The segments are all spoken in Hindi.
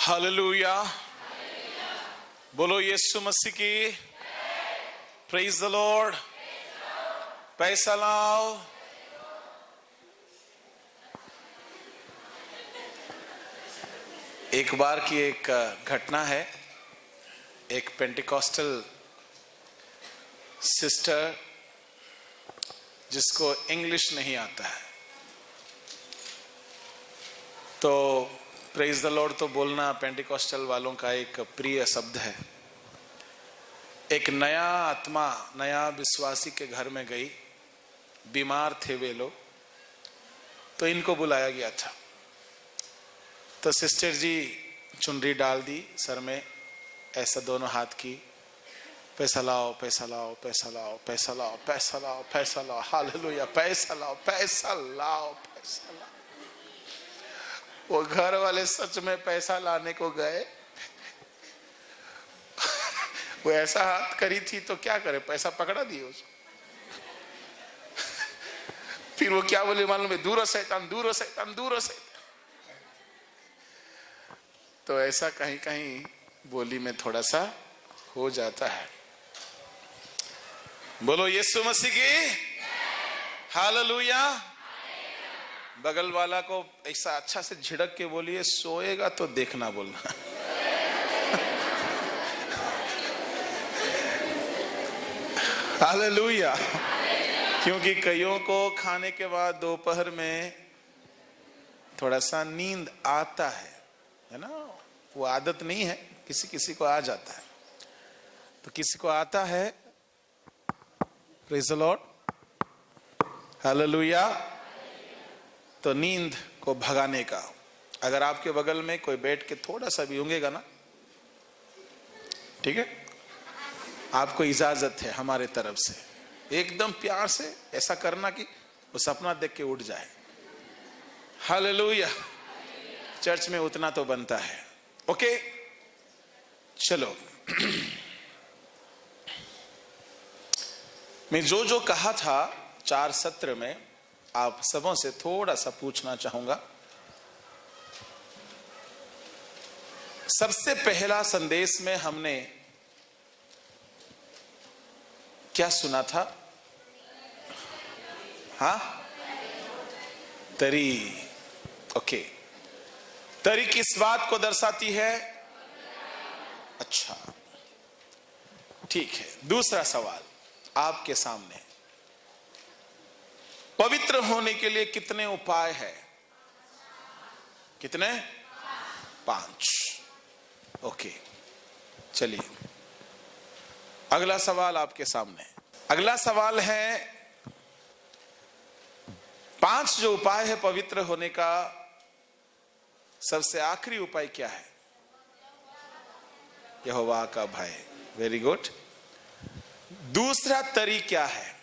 हालेलुया। बोलो यीशु मसीह की। Praise the Lord. पैसा लाओ। एक बार की एक घटना है। एक पेंटिकॉस्टल सिस्टर जिसको इंग्लिश नहीं आता है, तो प्रेज द लॉर्ड तो बोलना पेंटिकॉस्टल वालों का एक प्रिय शब्द है। एक नया आत्मा, नया विश्वासी के घर में गई। बीमार थे वे लोग, तो इनको बुलाया गया था। तो सिस्टर जी चुनरी डाल दी सर में, ऐसा दोनों हाथ की, पैसा लाओ पैसा लाओ पैसा लाओ पैसा लाओ पैसा लाओ पैसा लाओ, हालेलुया, पैसा लाओ पैसा लाओ पैसा लाओ। वो घर वाले सच में पैसा लाने को गए। वो ऐसा हाथ करी थी तो क्या करे, पैसा पकड़ा दिए उसको। फिर वो क्या बोले मालूम है, दूर शैतान दूर शैतान दूर शैतान। तो ऐसा कहीं कहीं बोली में थोड़ा सा हो जाता है। बोलो यीशु मसीह की। हालेलुया। बगल वाला को ऐसा अच्छा से झिड़क के बोलिए, सोएगा तो देखना बोलना। हालेलुया। क्योंकि कईयों को खाने के बाद दोपहर में थोड़ा सा नींद आता है ना। वो आदत नहीं है, किसी किसी को आ जाता है। तो किसी को आता है, प्रेज़ द लॉर्ड, हालेलुया। तो नींद को भगाने का, अगर आपके बगल में कोई बैठ के थोड़ा सा भी ऊँगेगा ना, ठीक है, आपको इजाजत है हमारे तरफ से, एकदम प्यार से ऐसा करना कि वो सपना देख के उठ जाए। हालेलुया। चर्च में उतना तो बनता है। ओके, चलो। मैं जो जो कहा था 4 सत्र में, आप सबों से थोड़ा सा पूछना चाहूंगा। सबसे पहला संदेश में हमने क्या सुना था? हाँ, तरी। ओके, तरी किस बात को दर्शाती है? अच्छा, ठीक है। दूसरा सवाल आपके सामने, पवित्र होने के लिए कितने उपाय है? कितने? 5। ओके, चलिए अगला सवाल आपके सामने। अगला सवाल है, 5 जो उपाय है पवित्र होने का, सबसे आखिरी उपाय क्या है? यहोवा का भय। Very good. दूसरा तरी क्या है?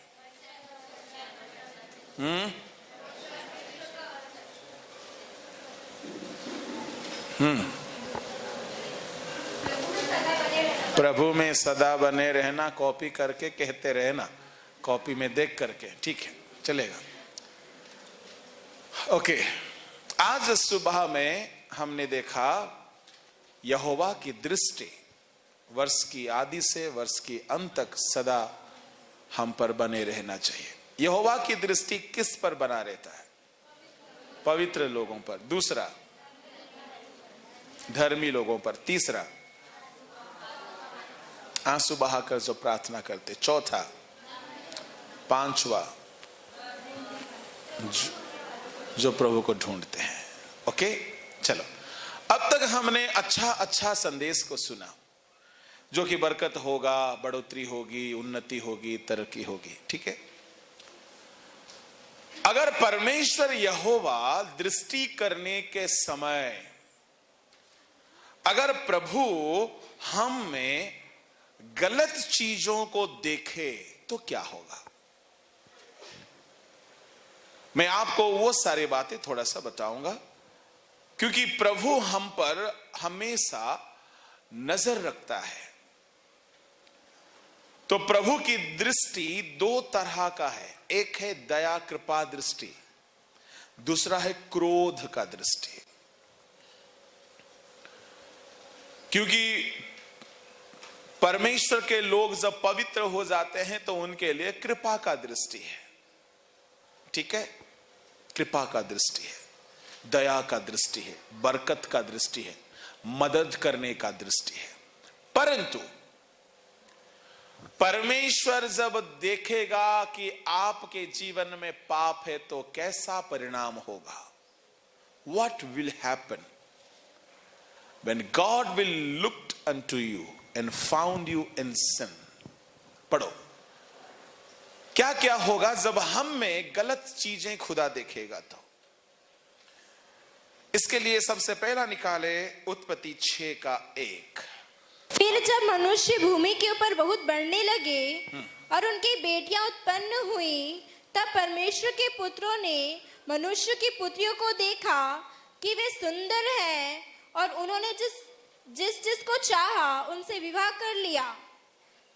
प्रभु में सदा बने रहना, कॉपी करके कहते रहना, कॉपी में देख करके, ठीक है, चलेगा। ओके, आज सुबह में हमने देखा यहोवा की दृष्टि वर्ष की आदि से वर्ष की अंत तक सदा हम पर बने रहना चाहिए। यहोवा की दृष्टि किस पर बना रहता है? पवित्र लोगों पर। दूसरा, धर्मी लोगों पर। तीसरा, आंसू बहाकर जो प्रार्थना करते। चौथा, पांचवा, जो प्रभु को ढूंढते हैं। ओके, चलो। अब तक हमने अच्छा संदेश को सुना, जो कि बरकत होगा, बढ़ोतरी होगी, उन्नति होगी, तरक्की होगी, ठीक है। अगर परमेश्वर यहोवा दृष्टि करने के समय, अगर प्रभु हम में गलत चीजों को देखे तो क्या होगा? मैं आपको वो सारी बातें थोड़ा सा बताऊंगा, क्योंकि प्रभु हम पर हमेशा नजर रखता है। तो प्रभु की दृष्टि 2 तरह का है। एक है दया कृपा दृष्टि, दूसरा है क्रोध का दृष्टि। क्योंकि परमेश्वर के लोग जब पवित्र हो जाते हैं तो उनके लिए कृपा का दृष्टि है। ठीक है, कृपा का दृष्टि है, दया का दृष्टि है, बरकत का दृष्टि है, मदद करने का दृष्टि है। परंतु परमेश्वर जब देखेगा कि आपके जीवन में पाप है तो कैसा परिणाम होगा? What will happen when God will look unto you and found you in sin? पढ़ो, क्या क्या होगा जब हम में गलत चीजें खुदा देखेगा? तो इसके लिए सबसे पहला निकाले उत्पत्ति 6:1। फिर जब मनुष्य भूमि के ऊपर बहुत बढ़ने लगे और उनकी बेटियां उत्पन्न हुई, तब परमेश्वर के पुत्रों ने मनुष्य की पुत्रियों को देखा कि वे सुंदर हैं, और उन्होंने जिसको चाहा उनसे विवाह कर लिया।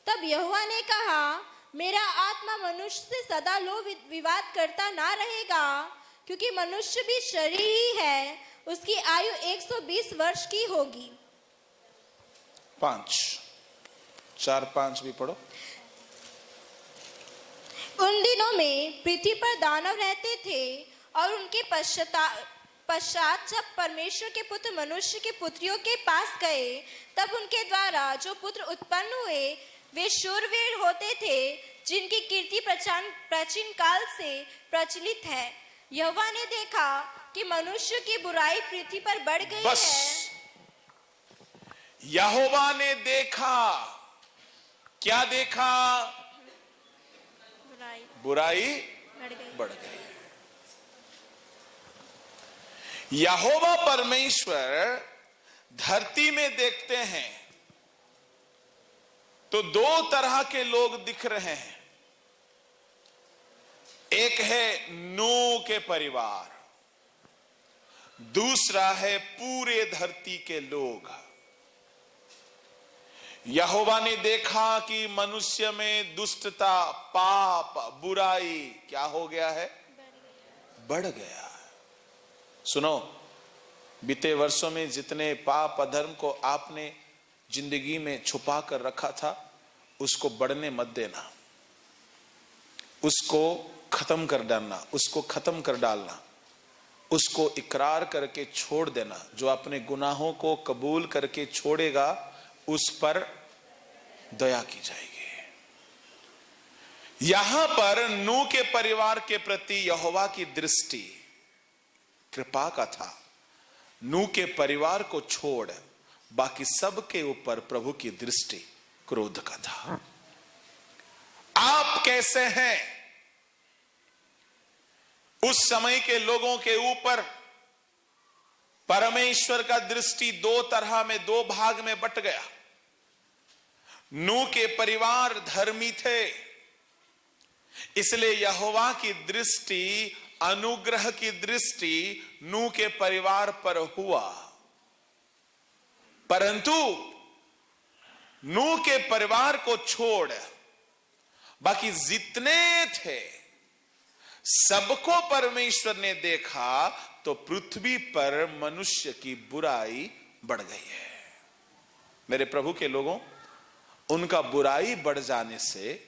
तब यहोवा ने कहा, मेरा आत्मा मनुष्य से सदा लोभ विवाद करता ना रहेगा, क्योंकि मनुष्य भी शरीर ही है, उसकी आयु 120 वर्ष की होगी। 4-5 भी पढ़ो। उन दिनों में पृथ्वी पर दानव रहते थे, और उनके पश्चात जब परमेश्वर के पुत्र मनुष्य की पुत्रियों के पास गए, तब उनके द्वारा जो पुत्र उत्पन्न हुए वे शूरवीर होते थे, जिनकी कीर्ति प्राचीन काल से प्रचलित है। यहोवा ने देखा कि मनुष्य की बुराई पृथ्वी पर बढ़ गई है। यहोवा ने देखा, क्या देखा? बुराई बढ़ गई। यहोवा परमेश्वर धरती में देखते हैं तो 2 तरह के लोग दिख रहे हैं। एक है नूह के परिवार, दूसरा है पूरे धरती के लोग। यहोवा ने देखा कि मनुष्य में दुष्टता, पाप, बुराई क्या हो गया है? बढ़ गया। सुनो, बीते वर्षों में जितने पाप अधर्म को आपने जिंदगी में छुपा कर रखा था, उसको बढ़ने मत देना, उसको खत्म कर डालना, उसको खत्म कर डालना, उसको इकरार करके छोड़ देना। जो अपने गुनाहों को कबूल करके छोड़ेगा उस पर दया की जाएगी। यहां पर नूह के परिवार के प्रति यहोवा की दृष्टि कृपा का था। नूह के परिवार को छोड़ बाकी सब के ऊपर प्रभु की दृष्टि क्रोध का था। आप कैसे हैं? उस समय के लोगों के ऊपर परमेश्वर का दृष्टि 2 तरह में, 2 भाग में बट गया। नूह के परिवार धर्मी थे, इसलिए यहोवा की दृष्टि, अनुग्रह की दृष्टि नूह के परिवार पर हुआ। परंतु नूह के परिवार को छोड़ बाकी जितने थे सबको परमेश्वर ने देखा तो पृथ्वी पर मनुष्य की बुराई बढ़ गई है। मेरे प्रभु के लोगों, उनका बुराई बढ़ जाने से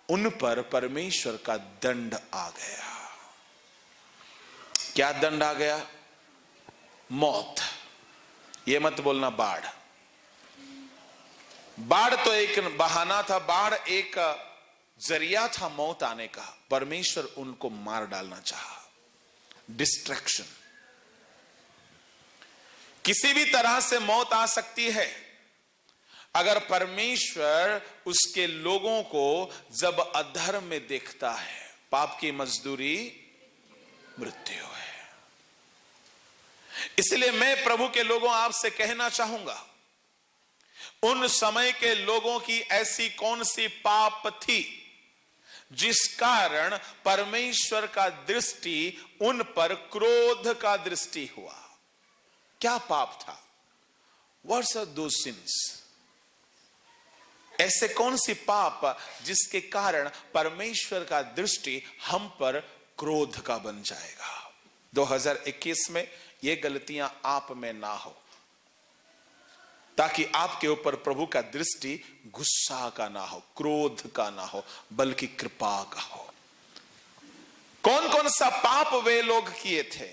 उन पर परमेश्वर का दंड आ गया। क्या दंड आ गया? मौत। ये मत बोलना बाढ़। बाढ़ तो एक बहाना था, बाढ़ एक जरिया था मौत आने का। परमेश्वर उनको मार डालना चाहा। डिस्ट्रैक्शन। किसी भी तरह से मौत आ सकती है अगर परमेश्वर उसके लोगों को जब अधर्म में देखता है। पाप की मजदूरी मृत्यु है। इसलिए मैं प्रभु के लोगों आपसे कहना चाहूंगा, उन समय के लोगों की ऐसी कौन सी पाप थी जिस कारण परमेश्वर का दृष्टि उन पर क्रोध का दृष्टि हुआ? क्या पाप था? What are those sins? ऐसे कौन सी पाप जिसके कारण परमेश्वर का दृष्टि हम पर क्रोध का बन जाएगा? 2021 में ये गलतियां आप में ना हो। ताकि आपके ऊपर प्रभु का दृष्टि गुस्सा का ना हो, क्रोध का ना हो, बल्कि कृपा का हो। कौन कौन सा पाप वे लोग किए थे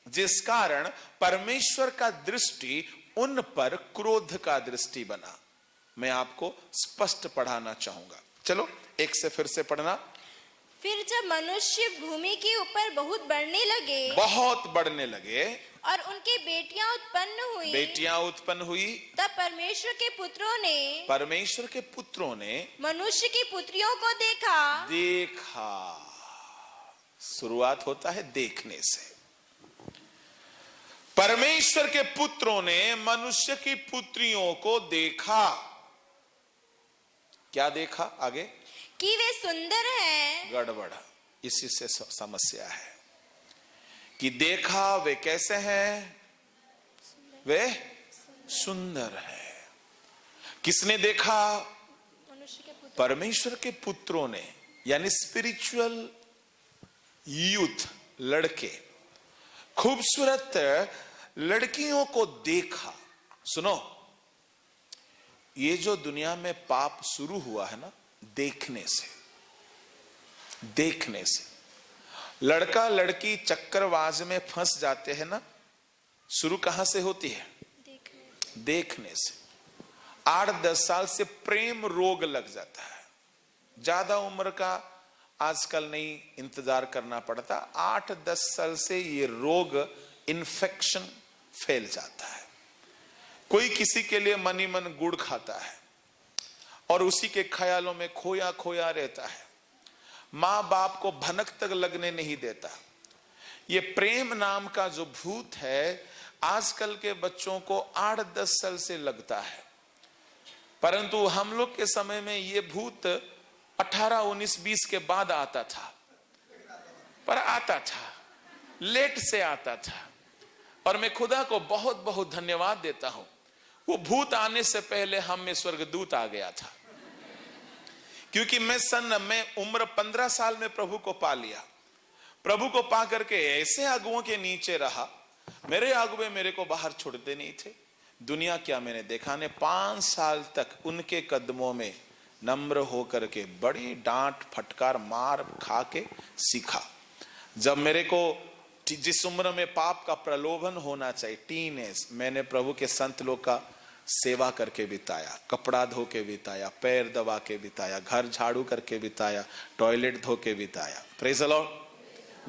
जिस कारण परमेश्वर का दृष्टि उन पर क्रोध का दृष्टि बना? मैं आपको स्पष्ट पढ़ाना चाहूंगा। चलो एक से फिर से पढ़ना। फिर जब मनुष्य भूमि के ऊपर बहुत बढ़ने लगे और उनकी बेटियां उत्पन्न हुई, तब परमेश्वर के पुत्रों ने मनुष्य की पुत्रियों को देखा। शुरुआत होता है देखने से। परमेश्वर के पुत्रों ने मनुष्य की पुत्रियों को देखा। क्या देखा? आगे कि वे सुंदर हैं। गड़बड़, इसी से समस्या है कि देखा वे कैसे हैं? वे सुंदर है। किसने देखा? परमेश्वर के पुत्रों ने, यानी स्पिरिचुअल यूथ, लड़के, खूबसूरत लड़कियों को देखा। सुनो, ये जो दुनिया में पाप शुरू हुआ है ना, देखने से लड़का लड़की चक्करबाज में फंस जाते हैं ना। शुरू कहां से होती है? देखने से। 8-10 साल से प्रेम रोग लग जाता है। ज्यादा उम्र का आजकल नहीं इंतजार करना पड़ता, 8-10 साल से ये रोग, इन्फेक्शन फैल जाता है। कोई किसी के लिए मनी मन गुड़ खाता है और उसी के ख्यालों में खोया खोया रहता है। मां बाप को भनक तक लगने नहीं देता। ये प्रेम नाम का जो भूत है, आजकल के बच्चों को 8-10 साल से लगता है। परंतु हम लोग के समय में ये भूत 18, 19, 20 के बाद आता था, पर आता था, लेट से आता था। और मैं खुदा को बहुत बहुत धन्यवाद देता हूं, वो भूत आने से पहले हम में स्वर्गदूत आ गया था। क्योंकि मैं उम्र 15 साल में प्रभु को पा लिया। प्रभु को पा करके ऐसे अगुओं के नीचे रहा, मेरे अगुए मेरे को बाहर छोड़ते नहीं थे। दुनिया क्या मैंने देखा ने 5 साल तक उनके कदमों में नम्र होकर के बड़ी डांट फटकार मार खा के सीखा। जब मेरे को जिस उम्र में पाप का प्रलोभन होना चाहिए, टीनेज, मैंने प्रभु के संत लोग का सेवा करके बिताया, कपड़ा धो के बिताया, पैर दबा के बिताया, घर झाड़ू करके बिताया, टॉयलेट धो के बिताया। Praise the Lord.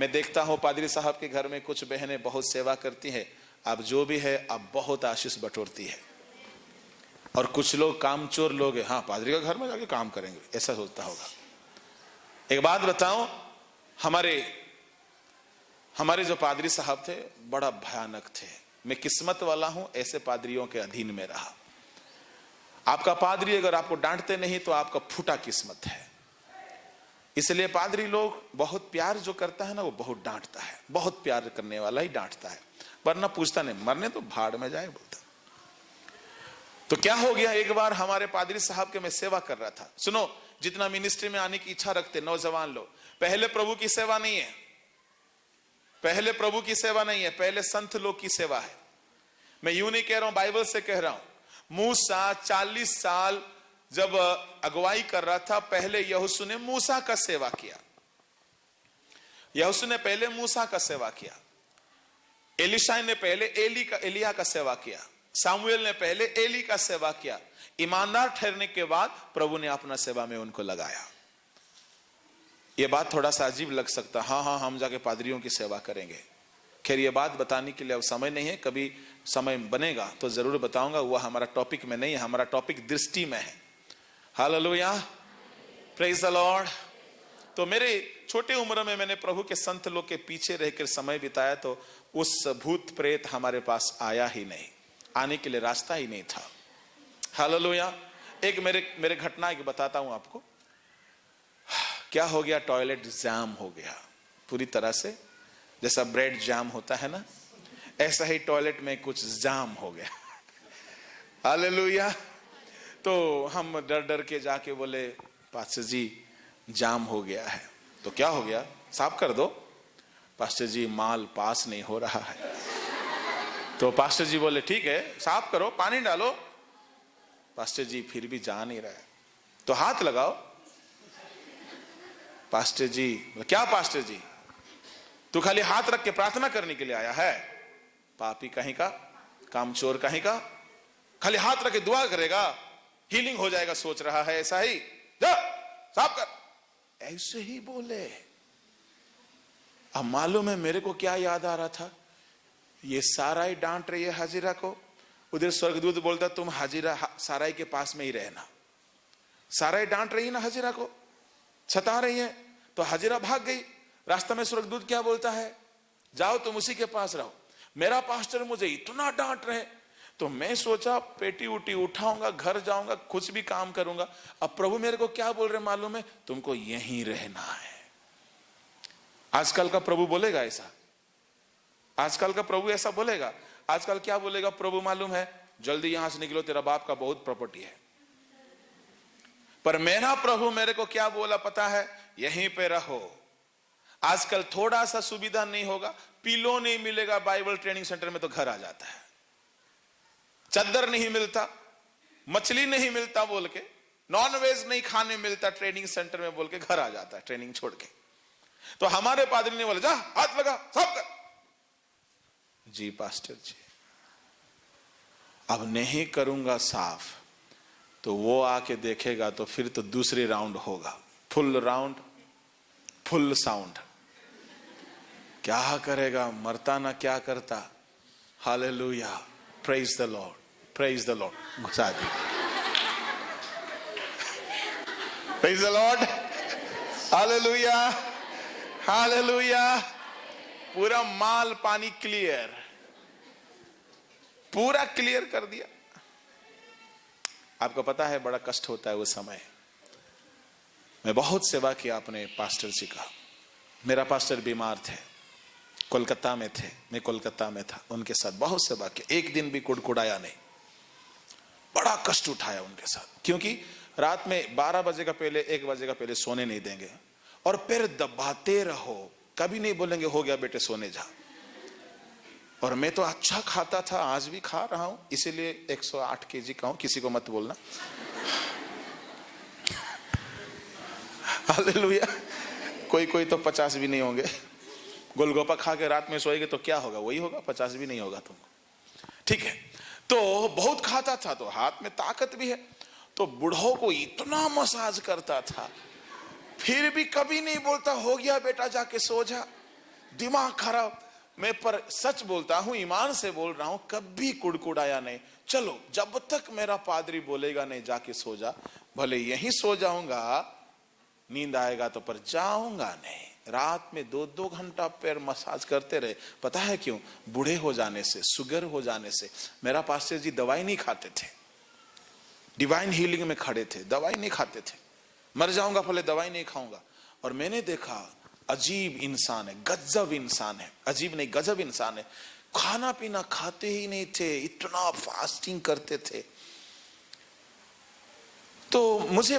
मैं देखता हूं पादरी साहब के घर में कुछ बहनें बहुत सेवा करती हैं। अब जो भी है, अब बहुत आशीष बटोरती है। और कुछ लोग कामचोर लोग हैं, हाँ पादरी का घर में जाके काम करेंगे, ऐसा सोचता होगा। एक बात बताऊं, हमारे जो पादरी साहब थे बड़ा भयानक थे। मैं किस्मत वाला हूं, ऐसे पादरियों के अधीन में रहा। आपका पादरी अगर आपको डांटते नहीं तो आपका फूटा किस्मत है। इसलिए पादरी लोग बहुत प्यार जो करता है ना, वो बहुत डांटता है। बहुत प्यार करने वाला ही डांटता है, वरना पूछता नहीं, मरने तो भाड़ में जाए बोलता। तो क्या हो गया, एक बार हमारे पादरी साहब के मैं सेवा कर रहा था। सुनो, जितना मिनिस्ट्री में आने की इच्छा रखते नौजवान लोग, पहले प्रभु की सेवा नहीं है, पहले प्रभु की सेवा नहीं है, पहले संत लोग की सेवा है। मैं यूं नहीं कह रहा हूं, बाइबल से कह रहा हूं। मूसा 40 साल जब अगुवाई कर रहा था, पहले यहोशू ने मूसा का सेवा किया। यहोशू ने पहले मूसा का सेवा किया। एलिशा ने पहले एलिया का सेवा किया। सामुएल ने पहले एली का सेवा किया। ईमानदार ठहरने के बाद प्रभु ने अपना सेवा में उनको लगाया। ये बात थोड़ा सा अजीब लग सकता, हाँ हम जाके पादरियों की सेवा करेंगे। खैर ये बात बताने के लिए अब समय नहीं है, कभी समय बनेगा तो जरूर बताऊंगा। वह हमारा टॉपिक में नहीं है, हमारा टॉपिक दृष्टि में है। Hallelujah, praise the Lord. तो मेरे छोटे उम्र में मैंने प्रभु के संत लोग के पीछे रहकर समय बिताया, तो उस भूत प्रेत हमारे पास आया ही नहीं, आने के लिए रास्ता ही नहीं था। हालेलुया। एक मेरे घटना एक बताता हूं आपको। क्या हो गया, टॉयलेट जाम हो गया पूरी तरह से। जैसा ब्रेड जाम होता है ना, ऐसा ही टॉयलेट में कुछ जाम हो गया। हालेलुया। तो हम डर डर के जाके बोले, पास्टर जी जाम हो गया है। तो क्या हो गया, साफ कर दो। पास्टर जी माल पास नहीं हो रहा है। तो पास्टर जी बोले ठीक है, साफ करो, पानी डालो। पास्टर जी फिर भी जा नहीं रहा है, तो हाथ लगाओ। पास्टर जी, क्या पास्टर जी, तू खाली हाथ रख के प्रार्थना करने के लिए आया है? पापी कहीं का, कामचोर कहीं का, खाली हाथ रख के दुआ करेगा, हीलिंग हो जाएगा सोच रहा है? ऐसा ही जा साफ कर, ऐसे ही बोले। अब मालूम है मेरे को क्या याद आ रहा था? ये साराई डांट रही है हाजिरा को, उधर स्वर्गदूत बोलता तुम हाजिरा साराई के पास में ही रहना। साराई डांट रही ना हाजिरा को, सता रही है, तो हाजिरा भाग गई। रास्ता में स्वर्गदूत क्या बोलता है? जाओ तुम उसी के पास रहो। मेरा पास्टर मुझे इतना डांट रहे, तो मैं सोचा पेटी उटी उठाऊंगा, घर जाऊंगा, कुछ भी काम करूंगा। अब प्रभु मेरे को क्या बोल रहे मालूम है? तुमको यहीं रहना है। आजकल का प्रभु बोलेगा ऐसा? आजकल का प्रभु ऐसा बोलेगा? आजकल क्या बोलेगा प्रभु मालूम है? जल्दी यहां से निकलो, तेरा बाप का बहुत प्रॉपर्टी है। पर मेरा प्रभु मेरे को क्या बोला पता है? यहीं पे रहो। आजकल थोड़ा सा सुविधा नहीं होगा, पिलो नहीं मिलेगा बाइबल ट्रेनिंग सेंटर में तो घर आ जाता है, चद्दर नहीं मिलता, मछली नहीं मिलता बोल के, नॉन वेज नहीं खाने मिलता ट्रेनिंग सेंटर में बोल के घर आ जाता है ट्रेनिंग छोड़ के। तो हमारे पादरी ने बोला जा हाथ लगा साफ कर। जी पास्टर जी, अब नहीं करूंगा साफ तो वो आके देखेगा तो फिर तो दूसरी राउंड होगा, फुल राउंड फुल साउंड। क्या करेगा? मरता ना क्या करता। Hallelujah, praise the Lord, praise the Lord. घुसा दी, praise the Lord, hallelujah hallelujah. पूरा माल पानी क्लियर, पूरा क्लियर कर दिया। आपको पता है बड़ा कष्ट होता है उस समय। मैं बहुत सेवा किया अपने पास्टर जी का। मेरा पास्टर बीमार थे, कोलकाता में थे, मैं कोलकाता में था, उनके साथ बहुत सेवा किया। एक दिन भी कुड़कुड़ाया नहीं, बड़ा कष्ट उठाया उनके साथ। क्योंकि रात में 12 बजे का पहले 1 बजे का पहले सोने नहीं देंगे और फिर दबाते रहो, कभी नहीं बोलेंगे हो गया बेटे सोने जा। और मैं तो अच्छा खाता था, आज भी खा रहा हूं, इसीलिए 108 केजी का हूं, किसी को मत बोलना। हालेलुया। कोई तो 50 भी नहीं होंगे। गोलगप्पा खा के रात में सोएंगे तो क्या होगा? वही होगा, 50 भी नहीं होगा तुमको। ठीक है, तो बहुत खाता था, तो हाथ में ताकत भी है, तो बूढ़ों को इतना मसाज करता था, फिर भी कभी नहीं बोलता हो गया बेटा जाके सो जा। दिमाग खराब। मैं पर सच बोलता हूं, ईमान से बोल रहा हूं, कभी कुड़कुड़ाया नहीं। चलो जब तक मेरा पादरी बोलेगा नहीं जाके सो जा, भले यहीं सो जाऊंगा, नींद आएगा तो पर जाऊंगा नहीं। रात में 2-2 घंटा पैर मसाज करते रहे। पता है क्यों? बूढ़े हो जाने से, शुगर हो जाने से। मेरा पास्टर जी दवाई नहीं खाते थे, डिवाइन हीलिंग में खड़े थे, दवाई नहीं खाते थे। मर जाऊंगा भले दवाई नहीं खाऊंगा। और मैंने देखा अजीब इंसान है, गजब इंसान है, अजीब नहीं गजब इंसान है। खाना पीना खाते ही नहीं थे, इतना फास्टिंग करते थे। तो मुझे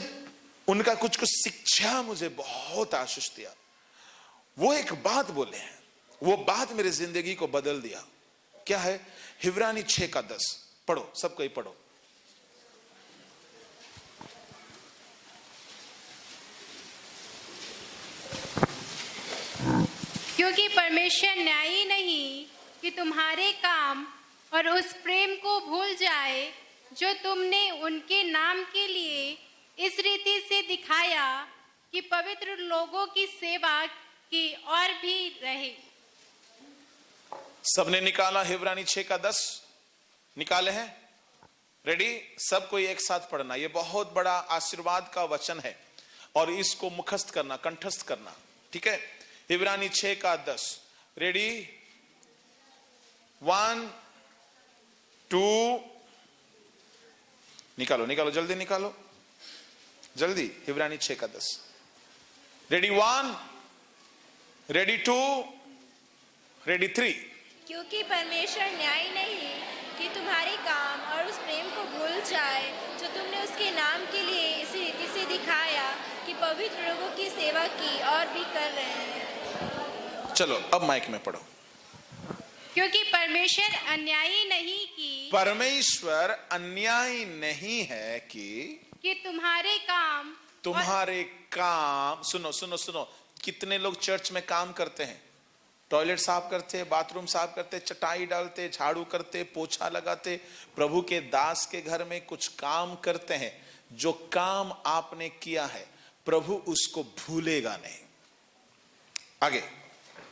उनका कुछ शिक्षा मुझे बहुत आशीष दिया। वो एक बात बोले हैं, वो बात मेरी जिंदगी को बदल दिया। क्या है? हिब्रानी 6:10 पढ़ो, सबको ही पढ़ो। क्योंकि परमेश्वर न्यायी नहीं कि तुम्हारे काम और उस प्रेम को भूल जाए जो तुमने उनके नाम के लिए इस रीति से दिखाया कि पवित्र लोगों की सेवा की और भी रहे। सबने निकाला हिब्रानी 6:10 निकाले हैं? रेडी? सबको एक साथ पढ़ना। ये बहुत बड़ा आशीर्वाद का वचन है और इसको मुखस्त करना, कंठस्थ करना। ठीक है? हिब्रानी 6:10 रेडी? 1 2 निकालो निकालो, जल्दी निकालो, जल्दी। हिब्रानी 6:10 रेडी? 1 रेडी? 2 रेडी? 3। क्योंकि परमेश्वर न्यायी नहीं कि तुम्हारे काम और उस प्रेम को भूल जाए जो तुमने उसके नाम के लिए इसी रीति से दिखाया कि पवित्र लोगों की सेवा की और भी कर रहे हैं। चलो अब माइक में पढ़ो। क्योंकि परमेश्वर अन्यायी नहीं कि परमेश्वर अन्यायी नहीं है कि तुम्हारे काम तुम्हारे काम, सुनो सुनो सुनो, कितने लोग चर्च में काम करते हैं, टॉयलेट साफ करते, बाथरूम साफ करते, चटाई डालते, झाड़ू करते, पोछा लगाते, प्रभु के दास के घर में कुछ काम करते हैं। जो काम आपने किया है प्रभु उसको भूलेगा नहीं। आगे,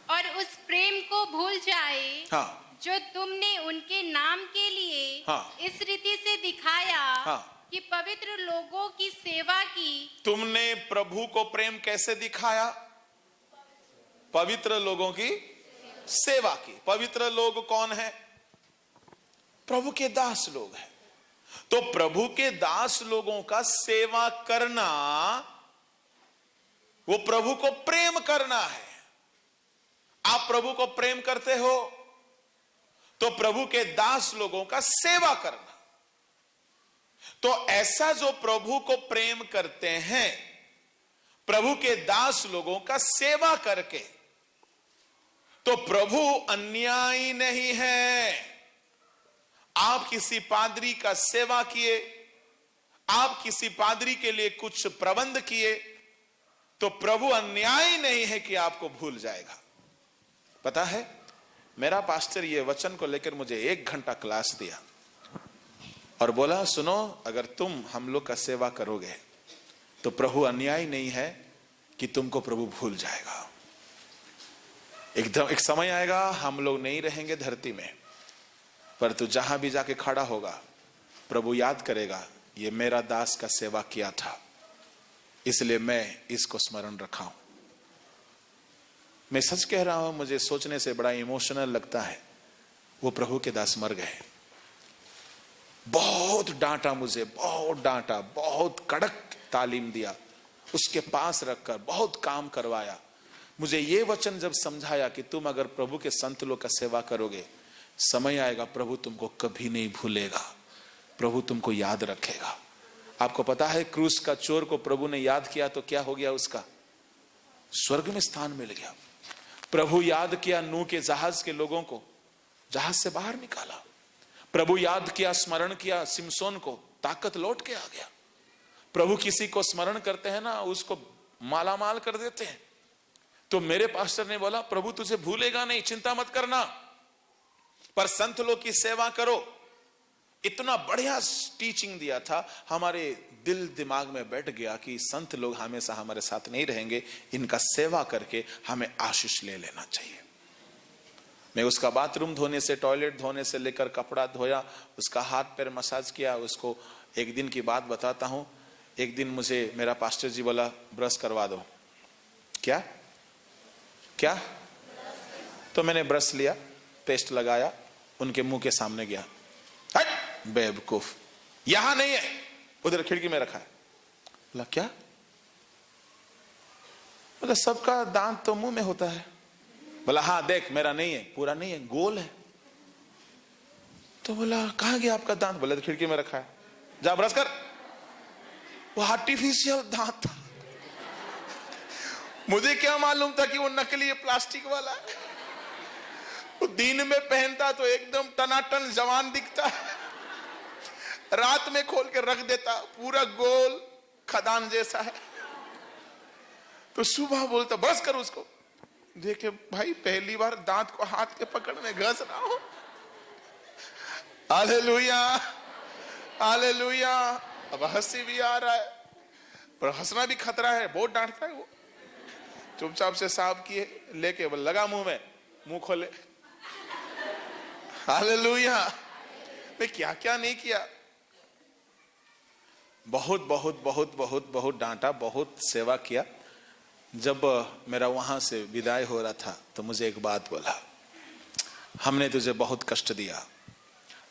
और उस प्रेम को भूल जाए हाँ, जो तुमने उनके नाम के लिए हाँ, इस रीति से दिखाया, हाँ, कि पवित्र लोगों की सेवा की। तुमने प्रभु को प्रेम कैसे दिखाया? पवित्र लोगों की सेवा की। पवित्र लोग कौन है? प्रभु के दास लोग हैं। तो प्रभु के दास लोगों का सेवा करना वो प्रभु को प्रेम करना है। आप प्रभु को प्रेम करते हो तो प्रभु के दास लोगों का सेवा करना। तो ऐसा जो प्रभु को प्रेम करते हैं, प्रभु के दास लोगों का सेवा करके, तो प्रभु अन्यायी नहीं है। आप किसी पादरी का सेवा किए, आप किसी पादरी के लिए कुछ प्रबंध किए, तो प्रभु अन्यायी नहीं है कि आपको भूल जाएगा। पता है, मेरा पास्टर ये वचन को लेकर मुझे 1 घंटा क्लास दिया और बोला, सुनो, अगर तुम हम लोग का सेवा करोगे तो प्रभु अन्यायी नहीं है कि तुमको प्रभु भूल जाएगा। एकदम एक समय आएगा हम लोग नहीं रहेंगे धरती में, पर तू जहां भी जाके खड़ा होगा प्रभु याद करेगा, ये मेरा दास का सेवा किया था, इसलिए मैं इसको स्मरण रखा हूं। मैं सच कह रहा हूं, मुझे सोचने से बड़ा इमोशनल लगता है। वो प्रभु के दास मर गए। बहुत डांटा मुझे, बहुत डांटा, बहुत कड़क तालीम दिया, उसके पास रखकर बहुत काम करवाया। मुझे ये वचन जब समझाया कि तुम अगर प्रभु के संत लोग का सेवा करोगे, समय आएगा प्रभु तुमको कभी नहीं भूलेगा, प्रभु तुमको याद रखेगा। आपको पता है, क्रूस का चोर को प्रभु ने याद किया तो क्या हो गया? उसका स्वर्ग में स्थान मिल गया। प्रभु याद किया नूह के जहाज के लोगों को, जहाज से बाहर निकाला। प्रभु याद किया, स्मरण किया सिमसोन को, ताकत लौट के आ गया। प्रभु किसी को स्मरण करते हैं ना, उसको मालामाल कर देते हैं। तो मेरे पास्टर ने बोला, प्रभु तुझे भूलेगा नहीं, चिंता मत करना, पर संत लोग की सेवा करो। इतना बढ़िया टीचिंग दिया था, हमारे दिल दिमाग में बैठ गया कि संत लोग हमेशा हमारे साथ नहीं रहेंगे, इनका सेवा करके हमें आशीष ले लेना चाहिए। मैं उसका बाथरूम धोने से, टॉयलेट धोने से लेकर कपड़ा धोया, उसका हाथ पैर मसाज किया। उसको एक दिन की बात बताता हूं। एक दिन मुझे मेरा पास्टर जी बोला, ब्रश करवा दो। क्या क्या? तो मैंने ब्रश लिया, पेस्ट लगाया, उनके मुंह के सामने गया। हट बेवकूफ, यहां नहीं है, उधर खिड़की में रखा है। बोला क्या? बोला सबका दांत तो मुंह में होता है। बोला हाँ देख, मेरा नहीं है, पूरा नहीं है, गोल है। तो बोला कहां गया आपका दांत? बोला तो खिड़की में रखा है, जा ब्रश कर। वो आर्टिफिशियल दांत था। मुझे क्या मालूम था कि वो नकली प्लास्टिक वाला है। वो दिन में पहनता तो एकदम टनाटन जवान दिखता, रात में खोल के रख देता, पूरा गोल खदान जैसा है। तो सुबह बोलता बस कर उसको। देखे भाई, पहली बार दांत को हाथ के पकड़ में घस रहा हूं। Hallelujah hallelujah. अब हंसी भी आ रहा है, पर हंसना भी खतरा है, बहुत डांटता है वो। चुपचाप से साफ किए, लेके लगा मुंह में, मुंह खोले। हालेलुया। मैं क्या क्या नहीं किया। बहुत बहुत बहुत बहुत बहुत डांटा, बहुत सेवा किया। जब मेरा वहां से विदाई हो रहा था तो मुझे एक बात बोला, हमने तुझे बहुत कष्ट दिया,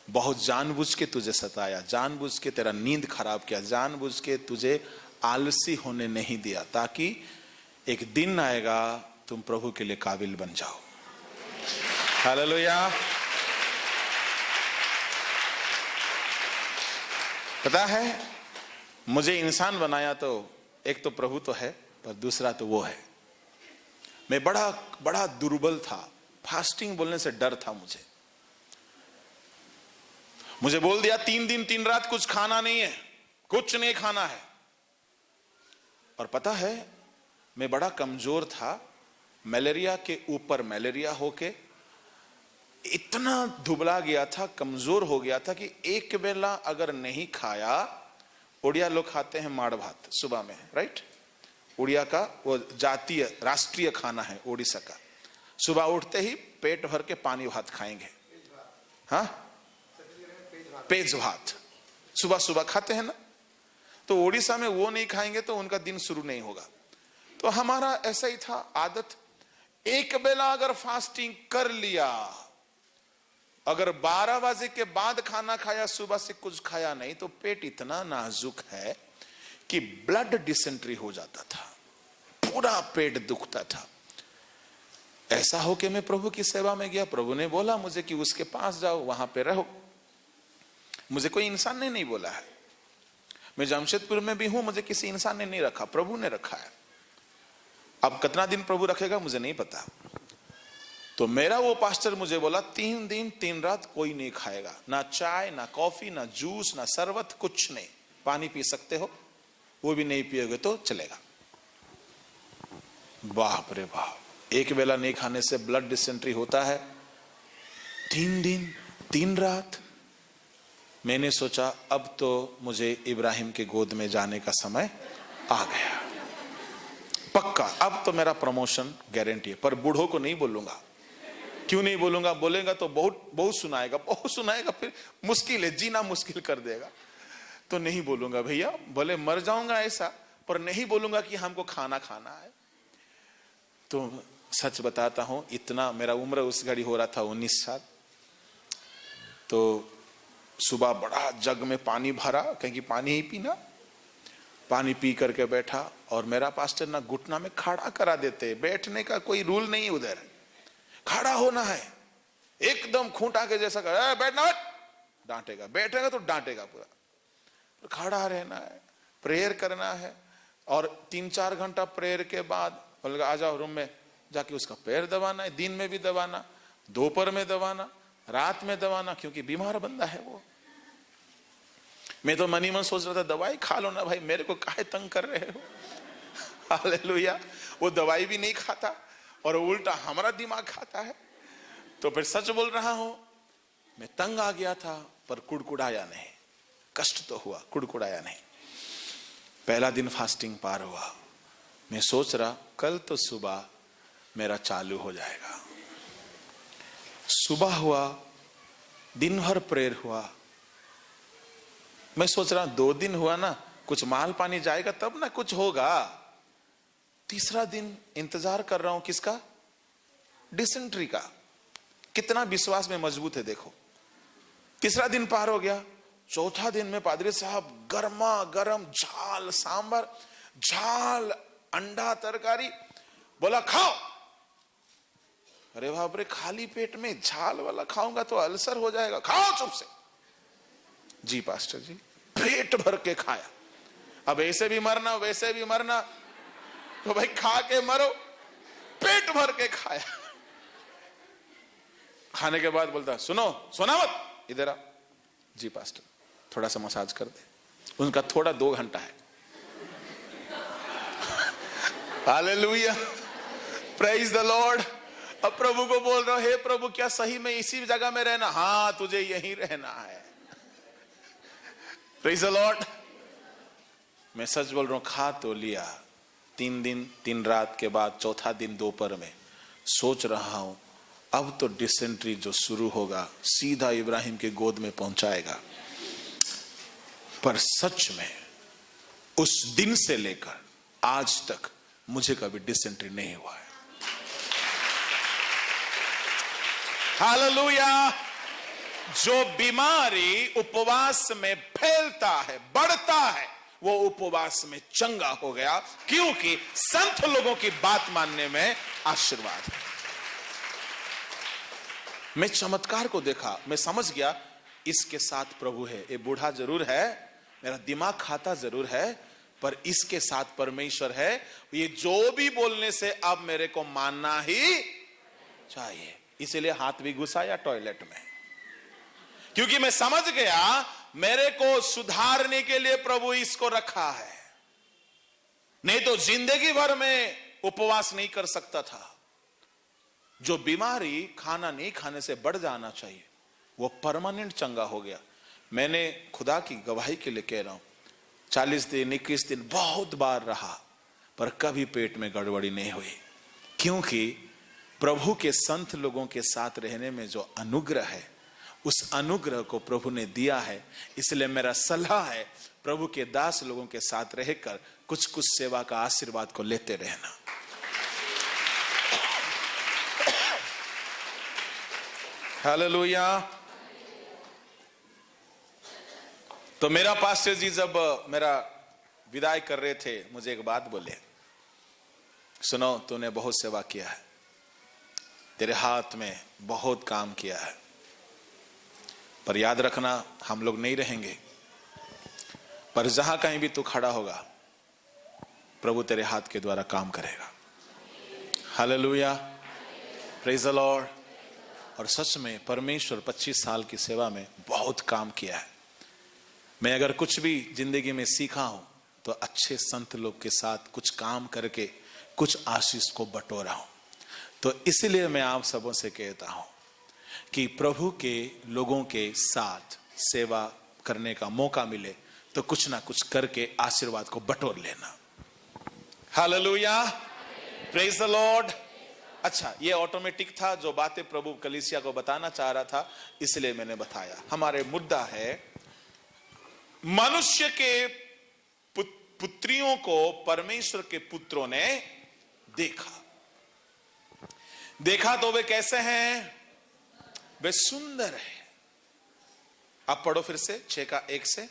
बहुत जानबूझ के तुझे सताया, जानबूझ के तेरा नींद खराब किया, जानबूझ के तुझे आलसी होने नहीं दिया, ताकि एक दिन आएगा तुम प्रभु के लिए काबिल बन जाओ। हालेलुया। पता है, मुझे इंसान बनाया तो एक तो प्रभु तो है, पर दूसरा तो वो है। मैं बड़ा बड़ा दुर्बल था, फास्टिंग बोलने से डर था मुझे। मुझे बोल दिया 3 दिन 3 रात कुछ खाना नहीं है, कुछ नहीं खाना है। और पता है मैं बड़ा कमजोर था, मलेरिया के ऊपर मलेरिया होके इतना दुबला गया था, कमजोर हो गया था कि एक बेला अगर नहीं खाया, उड़िया लोग खाते हैं माड़ भात सुबह में, राइट? उड़िया का वो जातीय राष्ट्रीय खाना है उड़ीसा का। सुबह उठते ही पेट भर के पानी भात खाएंगे। हाँ, पेज भात सुबह सुबह खाते हैं ना। तो उड़ीसा में वो नहीं खाएंगे तो उनका दिन शुरू नहीं होगा। तो हमारा ऐसा ही था आदत, एक बेला अगर फास्टिंग कर लिया, अगर 12 बजे के बाद खाना खाया, सुबह से कुछ खाया नहीं, तो पेट इतना नाजुक है कि ब्लड डिसेंट्री हो जाता था, पूरा पेट दुखता था। ऐसा हो कि मैं प्रभु की सेवा में गया। प्रभु ने बोला मुझे कि उसके पास जाओ, वहां पे रहो। मुझे कोई इंसान ने नहीं बोला है। मैं जमशेदपुर में भी हूं, मुझे किसी इंसान ने नहीं रखा, प्रभु ने रखा है। अब कितना दिन प्रभु रखेगा मुझे नहीं पता। तो मेरा वो पास्टर मुझे बोला 3 दिन 3 रात कोई नहीं खाएगा, ना चाय ना कॉफी ना जूस ना शरबत, कुछ नहीं। पानी पी सकते हो, वो भी नहीं पियोगे तो चलेगा। बाप रे बाप, एक बेला नहीं खाने से ब्लड डिसेंट्री होता है। 3 दिन 3 रात मैंने सोचा अब तो मुझे इब्राहिम के गोद में जाने का समय आ गया, पक्का अब तो मेरा प्रमोशन गारंटी है। पर बूढ़ों को नहीं बोलूंगा। क्यों नहीं बोलूंगा? बोलेगा तो बहुत सुनाएगा, फिर मुश्किल है, जीना मुश्किल कर देगा। तो नहीं बोलूंगा भैया, बोले मर जाऊंगा ऐसा, पर नहीं बोलूंगा कि हमको खाना है। तो सच बताता हूं, इतना मेरा उम्र उस घड़ी हो रहा था 19 साल। तो सुबह बड़ा जग में पानी भरा, कहीं पानी ही पीना। पानी पी करके बैठा और मेरा पास्टर ना घुटना में खड़ा करा देते, बैठने का कोई रूल नहीं उधर, खड़ा होना है एकदम खूंटा के जैसा कर, बैठना मत, डांटेगा, बैठेगा तो डांटेगा पूरा। तो खड़ा रहना है, प्रेयर करना है। और 3-4 घंटा प्रेयर के बाद बोलेगा आ जाओ रूम में, जाके उसका पैर दबाना है। दिन में भी दबाना, दोपहर में दबाना, रात में दबाना, क्योंकि बीमार बंदा है वो। मैं तो मनी मन सोच रहा था दवाई खा लो ना भाई, मेरे को काहे तंग कर रहे हो। हालेलुया। वो दवाई भी नहीं खाता और उल्टा हमारा दिमाग खाता है। तो फिर सच बोल रहा हूं, मैं तंग आ गया था, पर कुड़कुड़ाया नहीं। कष्ट तो हुआ, कुड़कुड़ाया नहीं। पहला दिन फास्टिंग पार हुआ। मैं सोच रहा कल तो सुबह मेरा चालू हो जाएगा। सुबह हुआ, दिन भर प्रेयर हुआ। मैं सोच रहा 2 दिन हुआ ना, कुछ माल पानी जाएगा तब ना कुछ होगा। तीसरा दिन इंतजार कर रहा हूं, किसका? डिसेंट्री का। कितना विश्वास में मजबूत है देखो। तीसरा दिन पार हो गया। चौथा दिन में पादरी साहब गर्मा गर्म झाल सांबर, झाल अंडा तरकारी, बोला खाओ। अरे बाप रे, खाली पेट में झाल वाला खाऊंगा तो अल्सर हो जाएगा, खाओ चुप से। जी पास्टर जी, पेट भर के खाया। अब ऐसे भी मरना वैसे भी मरना, तो भाई खा के मरो। पेट भर के खाया। खाने के बाद बोलता सुनो, सोना मत, इधर आ। जी पास्टर थोड़ा सा मसाज कर दे। उनका थोड़ा 2 घंटा है। Hallelujah, praise the Lord. अब प्रभु को बोल रहा हूं, हे प्रभु क्या सही में इसी जगह में रहना? हाँ तुझे यहीं रहना है। Praise the Lord. मैं सच बोल रहा हूं, खा तो लिया। 3 दिन 3 रात के बाद चौथा दिन दोपहर में सोच रहा हूं अब तो डिसेंट्री जो शुरू होगा सीधा इब्राहिम के गोद में पहुंचाएगा। पर सच में उस दिन से लेकर आज तक मुझे कभी डिसेंट्री नहीं हुआ है। हालेलुया। जो बीमारी उपवास में फैलता है, बढ़ता है, वो उपवास में चंगा हो गया, क्योंकि संत लोगों की बात मानने में आशीर्वाद है। मैं चमत्कार को देखा, मैं समझ गया इसके साथ प्रभु है। ये बूढ़ा जरूर है, मेरा दिमाग खाता जरूर है, पर इसके साथ परमेश्वर है। ये जो भी बोलने से अब मेरे को मानना ही चाहिए। इसीलिए हाथ भी घुसाया टॉयलेट में, क्योंकि मैं समझ गया मेरे को सुधारने के लिए प्रभु इसको रखा है, नहीं तो जिंदगी भर में उपवास नहीं कर सकता था। जो बीमारी खाना नहीं खाने से बढ़ जाना चाहिए वो परमानेंट चंगा हो गया। मैंने खुदा की गवाही के लिए कह रहा हूं, 40 दिन 21 दिन बहुत बार रहा पर कभी पेट में गड़बड़ी नहीं हुई, क्योंकि प्रभु के संत लोगों के साथ रहने में जो अनुग्रह है उस अनुग्रह को प्रभु ने दिया है। इसलिए मेरा सलाह है प्रभु के दास लोगों के साथ रहकर कुछ कुछ सेवा का आशीर्वाद को लेते रहना। हालेलुया। तो मेरा पास्टर जी जब मेरा विदाई कर रहे थे मुझे एक बात बोले, सुनो तूने बहुत सेवा किया है, तेरे हाथ में बहुत काम किया है, पर याद रखना हम लोग नहीं रहेंगे, पर जहां कहीं भी तू खड़ा होगा प्रभु तेरे हाथ के द्वारा काम करेगा। Hallelujah, praise the Lord. और सच में परमेश्वर 25 साल की सेवा में बहुत काम किया है। मैं अगर कुछ भी जिंदगी में सीखा हूं तो अच्छे संत लोग के साथ कुछ काम करके कुछ आशीष को बटोरा हूं। तो इसलिए मैं आप सबों से कहता हूं कि प्रभु के लोगों के साथ सेवा करने का मौका मिले तो कुछ ना कुछ करके आशीर्वाद को बटोर लेना। Hallelujah, praise the Lord. अच्छा, ये ऑटोमेटिक था जो बातें प्रभु कलीसिया को बताना चाह रहा था, इसलिए मैंने बताया। हमारे मुद्दा है मनुष्य के पुत्रियों को परमेश्वर के पुत्रों ने देखा। देखा तो वे कैसे हैं? वे सुंदर है। आप पढ़ो फिर से 6:1 से।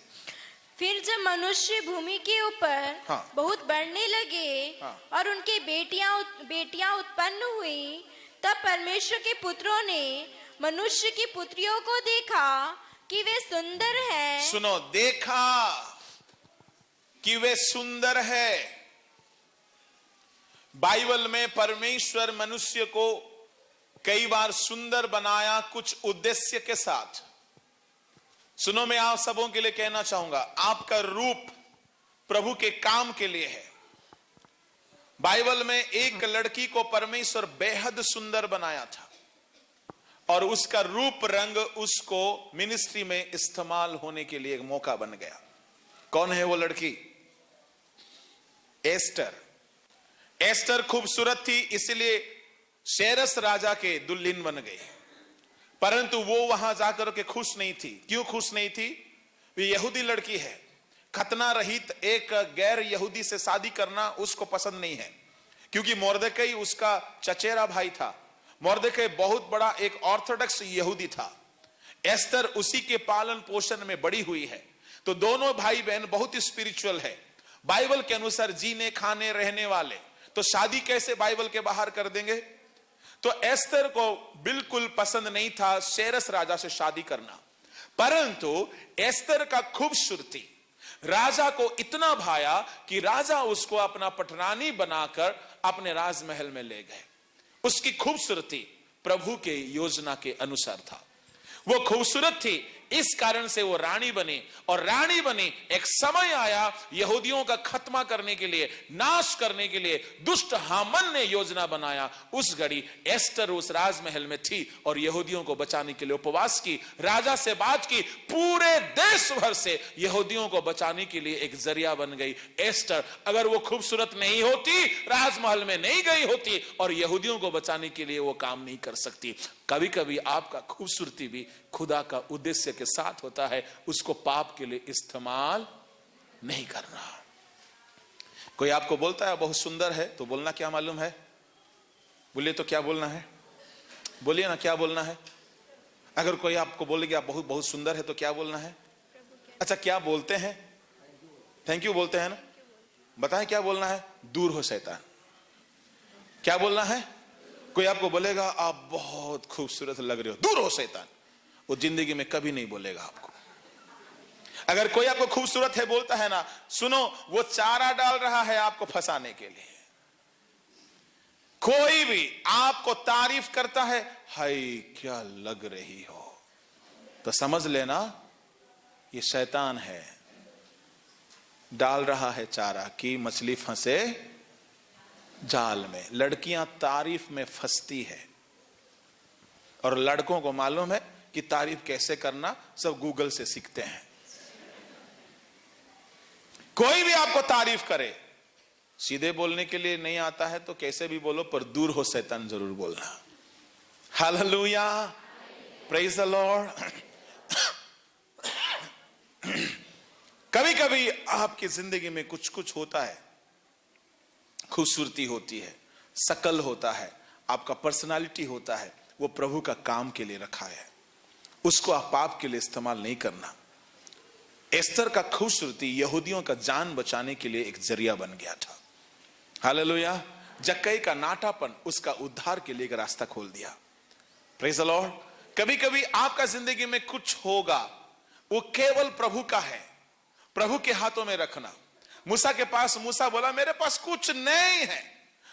फिर जब मनुष्य भूमि के ऊपर हाँ। बहुत बढ़ने लगे हाँ। और उनके बेटियां उत्पन्न हुई, तब परमेश्वर के पुत्रों ने मनुष्य की पुत्रियों को देखा कि वे सुंदर हैं। सुनो, देखा कि वे सुंदर है। बाइबल में परमेश्वर मनुष्य को कई बार सुंदर बनाया कुछ उद्देश्य के साथ। सुनो, मैं आप सबों के लिए कहना चाहूंगा, आपका रूप प्रभु के काम के लिए है। बाइबल में एक लड़की को परमेश्वर बेहद सुंदर बनाया था और उसका रूप रंग उसको मिनिस्ट्री में इस्तेमाल होने के लिए एक मौका बन गया। कौन है वो लड़की? एस्टर। एस्टर खूबसूरत थी, इसलिए सेरस राजा के दुल्हन बन गई, परंतु वो वहां जाकर के खुश नहीं थी। क्यों खुश नहीं थी? वे यहूदी लड़की है, खतना रहित एक गैर यहूदी से शादी करना उसको पसंद नहीं है, क्योंकि मोर्देकई उसका चचेरा भाई था। मोर्देकई बहुत बड़ा एक ऑर्थोडॉक्स यहूदी था। एस्तर उसी के पालन पोषण में बड़ी हुई है। तो दोनों भाई बहन बहुत स्पिरिचुअल है, बाइबल के अनुसार जीने खाने रहने वाले। तो शादी कैसे बाइबल के बाहर कर देंगे? तो एस्तर को बिल्कुल पसंद नहीं था सेरस राजा से शादी करना, परंतु एस्तर का खूबसूरती राजा को इतना भाया कि राजा उसको अपना पटरानी बनाकर अपने राजमहल में ले गए। उसकी खूबसूरती प्रभु के योजना के अनुसार था। वो खूबसूरत थी, इस कारण से वो रानी बनी। और रानी बनी, एक समय आया यहूदियों का खत्मा करने के लिए, नाश करने के लिए दुष्ट हामन ने योजना बनाया। उस घड़ी एस्टर उस राजमहल में थी और यहूदियों को बचाने के लिए उपवास की, राजा से बात की, पूरे देश भर से यहूदियों को बचाने के लिए एक जरिया बन गई एस्टर। अगर वो खूबसूरत नहीं होती, राजमहल में नहीं गई होती और यहूदियों को बचाने के लिए वो काम नहीं कर सकती। कभी कभी आपका खूबसूरती भी खुदा का उद्देश्य के साथ होता है, उसको पाप के लिए इस्तेमाल नहीं करना। कोई आपको बोलता है बहुत सुंदर है, तो बोलना क्या मालूम है? बोलिए तो क्या बोलना है? बोलिए ना, क्या बोलना है? अगर कोई आपको बोले कि आप बहुत बहुत सुंदर है तो क्या बोलना है? अच्छा, क्या बोलते हैं? थैंक यू बोलते हैं ना? बताएं क्या बोलना है? दूर हो शैतान। क्या बोलना है? कोई आपको बोलेगा आप बहुत खूबसूरत लग रहे हो, दूर हो शैतान, वो जिंदगी में कभी नहीं बोलेगा आपको। अगर कोई आपको खूबसूरत है बोलता है ना, सुनो, वो चारा डाल रहा है आपको फंसाने के लिए। कोई भी आपको तारीफ करता है, हाय क्या लग रही हो, तो समझ लेना ये शैतान है, डाल रहा है चारा कि मछली फंसे जाल में। लड़कियां तारीफ में फंसती है और लड़कों को मालूम है कि तारीफ कैसे करना, सब गूगल से सीखते हैं। कोई भी आपको तारीफ करे, सीधे बोलने के लिए नहीं आता है तो कैसे भी बोलो, पर दूर हो शैतान जरूर बोलना। Hallelujah, praise the Lord. कभी कभी आपकी जिंदगी में कुछ कुछ होता है, खूबसूरती होती है, शकल होता है, आपका पर्सनालिटी होता है, वो प्रभु का काम के लिए रखा है, उसको आप पाप के लिए इस्तेमाल नहीं करना। एस्तर का खूबसूरती यहूदियों का जान बचाने के लिए एक जरिया बन गया था। हालेलुया। जक्कई का नाटापन उसका उद्धार के लिए एक रास्ता खोल दिया। Praise the Lord. कभी कभी आपका जिंदगी में कुछ होगा, वो केवल प्रभु का है, प्रभु के हाथों में रखना। मूसा के पास, मूसा बोला मेरे पास कुछ नहीं है,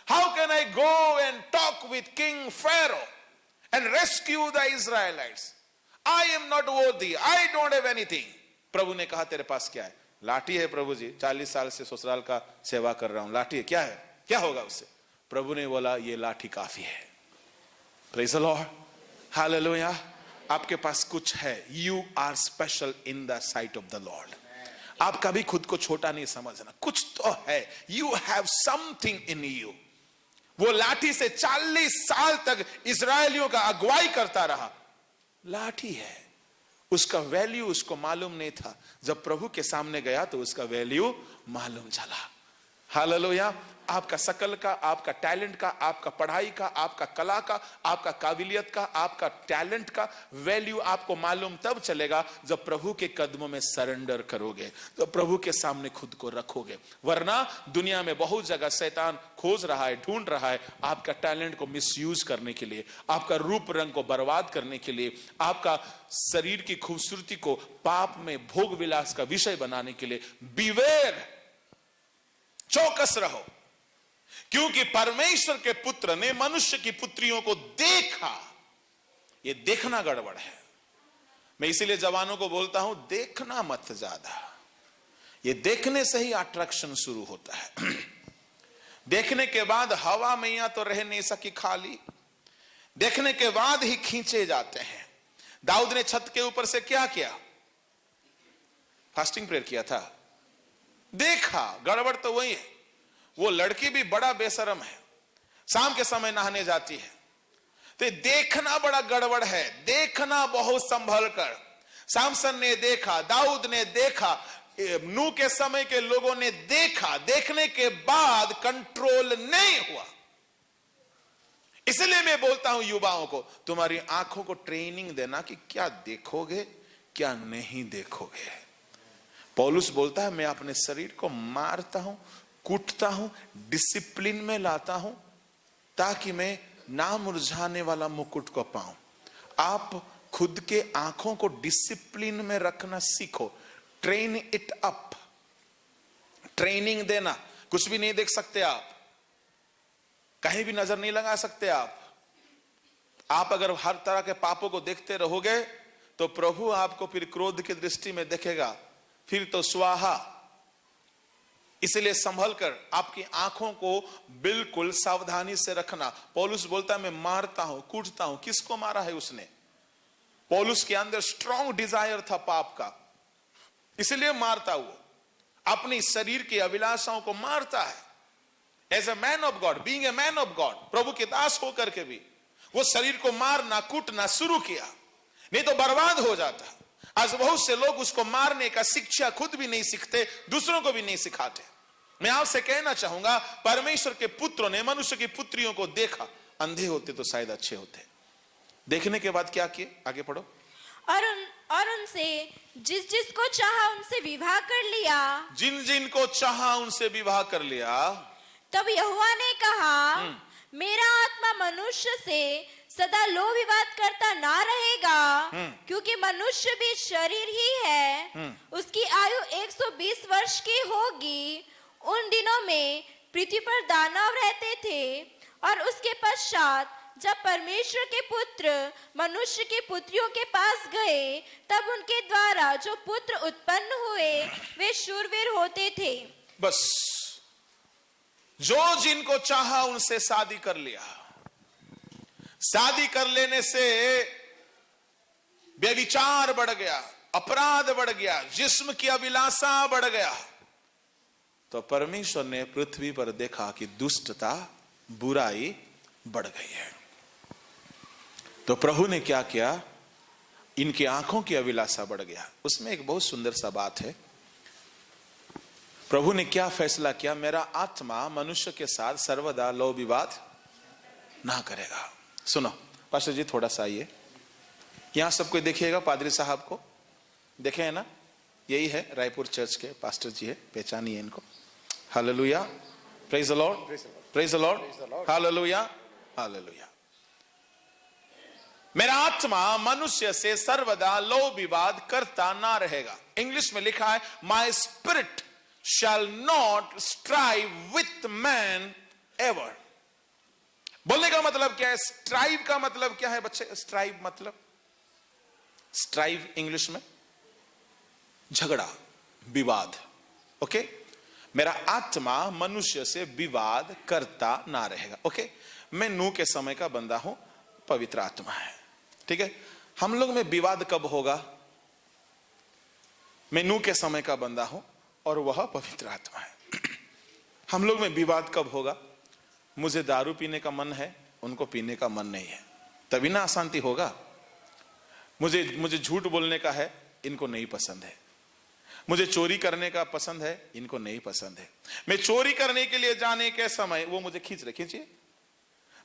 how can I go and talk with King Pharaoh and rescue the Israelites, I am not worthy, I don't have anything. प्रभु ने कहा तेरे पास क्या है? लाठी है प्रभु जी, 40 साल से ससुराल का सेवा कर रहा हूं, लाठी है, क्या है, क्या होगा उससे? प्रभु ने बोला ये लाठी काफी है। Praise the Lord, hallelujah. आपके पास कुछ है, you are special in the sight of the Lord. आप कभी खुद को छोटा नहीं समझना, कुछ तो है, you have something in you. वो लाठी से 40 साल तक इजरायलियों का अगुवाई करता रहा, लाठी है, उसका वैल्यू उसको मालूम नहीं था। जब प्रभु के सामने गया तो उसका वैल्यू मालूम चला। हालेलुया। आपका शकल का, आपका टैलेंट का, आपका पढ़ाई का, आपका कला का, आपका काबिलियत का, आपका टैलेंट का वैल्यू आपको मालूम तब चलेगा जब प्रभु के कदमों में सरेंडर करोगे, तो प्रभु के सामने खुद को रखोगे। वरना दुनिया में बहुत जगह शैतान खोज रहा है, ढूंढ रहा है आपका टैलेंट को मिसयूज करने के लिए, आपका रूप रंग को बर्बाद करने के लिए, आपका शरीर की खूबसूरती को पाप में भोग विलास का विषय बनाने के लिए। बीवेयर, चौकस रहो, क्योंकि परमेश्वर के पुत्र ने मनुष्य की पुत्रियों को देखा। ये देखना गड़बड़ है। मैं इसीलिए जवानों को बोलता हूं, देखना मत ज्यादा, ये देखने से ही अट्रैक्शन शुरू होता है। देखने के बाद हवा मैया तो रह नहीं सकी खाली, देखने के बाद ही खींचे जाते हैं। दाऊद ने छत के ऊपर से क्या किया? फास्टिंग प्रेयर किया था। देखा, गड़बड़ तो वही है। वो लड़की भी बड़ा बेशरम है, शाम के समय नहाने जाती है, तो देखना बड़ा गड़बड़ है। देखना बहुत संभल कर। सामसन ने देखा, दाऊद ने देखा, नूह के समय के लोगों ने देखा, देखने के बाद कंट्रोल नहीं हुआ। इसलिए मैं बोलता हूं युवाओं को, तुम्हारी आंखों को ट्रेनिंग देना कि क्या देखोगे क्या नहीं देखोगे। पौलुस बोलता है मैं अपने शरीर को मारता हूं, कूटता हूं, डिसिप्लिन में लाता हूं, ताकि मैं ना मुरझाने वाला मुकुट को पाऊं। आप खुद के आंखों को डिसिप्लिन में रखना सीखो, ट्रेन इट अप। ट्रेनिंग देना, कुछ भी नहीं देख सकते आप, कहीं भी नजर नहीं लगा सकते आप अगर हर तरह के पापों को देखते रहोगे तो प्रभु आपको फिर क्रोध की दृष्टि में देखेगा, फिर तो स्वाहा। इसलिए संभल कर आपकी आंखों को बिल्कुल सावधानी से रखना। पौलुस बोलता है मैं मारता हूं, कूटता हूं। किसको मारा है उसने? पौलुस के अंदर स्ट्रॉन्ग डिजायर था पाप का, इसलिए मारता। वो अपनी शरीर की अभिलाषाओं को मारता है। As a man of God, being a man of God, प्रभु के दास होकर के भी वो शरीर को मारना कूटना शुरू किया, नहीं तो बर्बाद हो जाता। आज बहुत से लोग उसको मारने का शिक्षा खुद भी नहीं सीखते, दूसरों को भी नहीं सिखाते। मैं आपसे कहना चाहूंगा, परमेश्वर के पुत्रों ने मनुष्य की पुत्रियों को देखा। अंधे होते तो शायद अच्छे होते। देखने के बाद क्या किए? आगे पढ़ो। और उनसे जिस जिसको चाहा उनसे विवाह कर लिया। जिन जिन को चाहा उनसे विवाह कर लिया। तब यहोवा ने कहा, मेरा आत्मा मनुष्य से सदा लोभ विवाद करता ना रहेगा, क्योंकि मनुष्य भी शरीर ही है। उसकी आयु 120 वर्ष की होगी। उन दिनों में पृथ्वी पर दानव रहते थे और उसके पश्चात जब परमेश्वर के पुत्र मनुष्य की पुत्रियों के पास गए, तब उनके द्वारा जो पुत्र उत्पन्न हुए वे शूरवीर होते थे। बस जो जिनको चाहा उनसे शादी कर लिया। शादी कर लेने से व्यभिचार बढ़ गया, अपराध बढ़ गया, जिस्म की अभिलाषा बढ़ गया। तो परमेश्वर ने पृथ्वी पर देखा कि दुष्टता, बुराई बढ़ गई है। तो प्रभु ने क्या किया, इनकी आंखों की अभिलाषा बढ़ गया। उसमें एक बहुत सुंदर सा बात है। प्रभु ने क्या फैसला किया, मेरा आत्मा मनुष्य के साथ सर्वदा लव विवाद ना करेगा। सुनो पास्टर जी, थोड़ा सा आइए यहां, सबको देखिएगा, पादरी साहब को देखे है ना, यही है रायपुर चर्च के पास्टर जी है, पहचानिए इनको। Hallelujah, praise the Lord, praise the Lord, hallelujah, hallelujah. मेरा आत्मा मनुष्य से सर्वदा लव विवाद करता ना रहेगा। इंग्लिश में लिखा है, my spirit shall not strive with man ever. बोलने का मतलब क्या है, स्ट्राइव का मतलब क्या है बच्चे? स्ट्राइव मतलब, स्ट्राइव इंग्लिश में झगड़ा, विवाद। ओके, मेरा आत्मा मनुष्य से विवाद करता ना रहेगा। ओके, मैं नूह के समय का बंदा हूं, पवित्र आत्मा है, ठीक है। हम लोग में विवाद कब होगा? मैं नूह के समय का बंदा हूं और वह पवित्र आत्मा है। हम लोग में विवाद कब होगा? मुझे दारू पीने का मन है, उनको पीने का मन नहीं है, तभी ना अशांति होगा। मुझे झूठ बोलने का है, इनको नहीं पसंद है। मुझे चोरी करने का पसंद है, इनको नहीं पसंद है। मैं चोरी करने के लिए जाने के समय वो मुझे खींच रहे, खींचिए।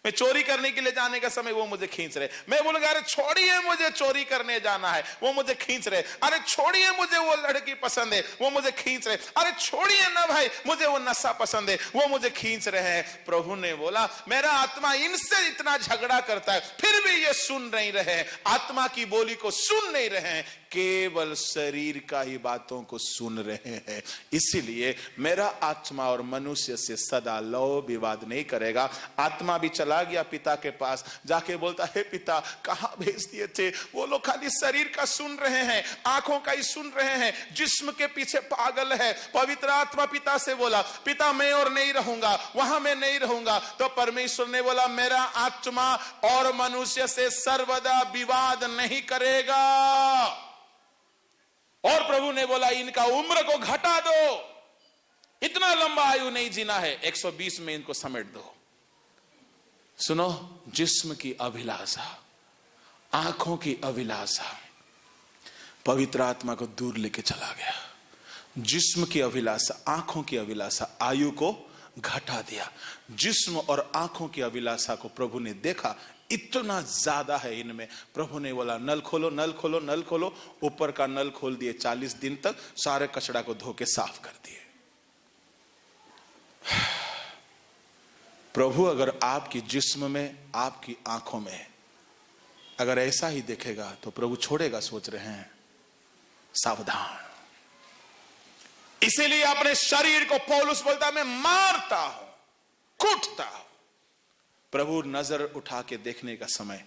मैं चोरी करने के लिए जाने का समय वो मुझे खींच रहे। मैं बोलूंगा अरे छोड़िए, मुझे चोरी करने जाना है, वो मुझे खींच रहे। अरे छोड़िए, मुझे वो लड़की पसंद है, वो मुझे खींच रहे। अरे छोड़िए ना भाई, मुझे वो नशा पसंद है, वो मुझे खींच रहे हैं। प्रभु ने बोला मेरा आत्मा इनसे इतना झगड़ा करता है, फिर भी ये सुन नहीं रहे, आत्मा की बोली को सुन नहीं रहे, केवल शरीर का ही बातों को सुन रहे हैं। इसीलिए मेरा आत्मा और मनुष्य से सदा लव विवाद नहीं करेगा। आत्मा भी चला गया पिता के पास, जाके बोलता है पिता कहां भेज दिए थे? वो लोग खाली शरीर का सुन रहे हैं, आंखों का ही सुन रहे हैं, जिस्म के पीछे पागल है। पवित्र आत्मा पिता से बोला पिता मैं और नहीं रहूंगा, वहां मैं नहीं रहूंगा। तो परमेश्वर ने बोला मेरा आत्मा और मनुष्य से सर्वदा विवाद नहीं करेगा। और प्रभु ने बोला इनका उम्र को घटा दो, इतना लंबा आयु नहीं जीना है, 120 में इनको समेट दो। सुनो, जिस्म की अभिलाषा, आंखों की अभिलाषा पवित्र आत्मा को दूर लेके चला गया। जिस्म की अभिलाषा, आंखों की अभिलाषा आयु को घटा दिया। जिस्म और आंखों की अभिलाषा को प्रभु ने देखा, इतना ज्यादा है इनमें। प्रभु ने बोला नल खोलो, नल खोलो, नल खोलो। ऊपर का नल खोल दिए, 40 दिन तक सारे कचरा को धो के साफ कर दिए। प्रभु अगर आपकी जिस्म में, आपकी आंखों में अगर ऐसा ही देखेगा तो प्रभु छोड़ेगा, सोच रहे हैं? सावधान। इसीलिए अपने शरीर को पौलुस बोलता मैं मारता हूं, कूटता हूं। प्रभु नजर उठा के देखने का समय,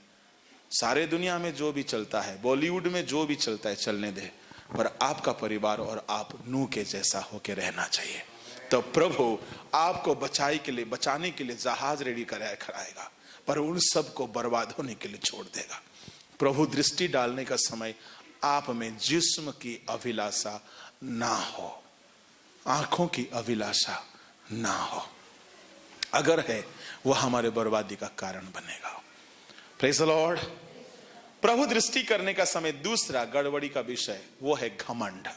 सारे दुनिया में जो भी चलता है, बॉलीवुड में जो भी चलता है चलने दे, पर आपका परिवार और आप नूह के जैसा होके रहना चाहिए। तो प्रभु आपको बचाने के लिए जहाज रेडी कराएगा, पर उन सब को बर्बाद होने के लिए छोड़ देगा। प्रभु दृष्टि डालने का समय आप में जिस्म की अभिलाषा ना हो, आंखों की अभिलाषा ना हो। अगर है वो हमारे बर्बादी का कारण बनेगा। Praise the Lord. प्रभु दृष्टि करने का समय दूसरा गड़बड़ी का विषय वो है घमंड।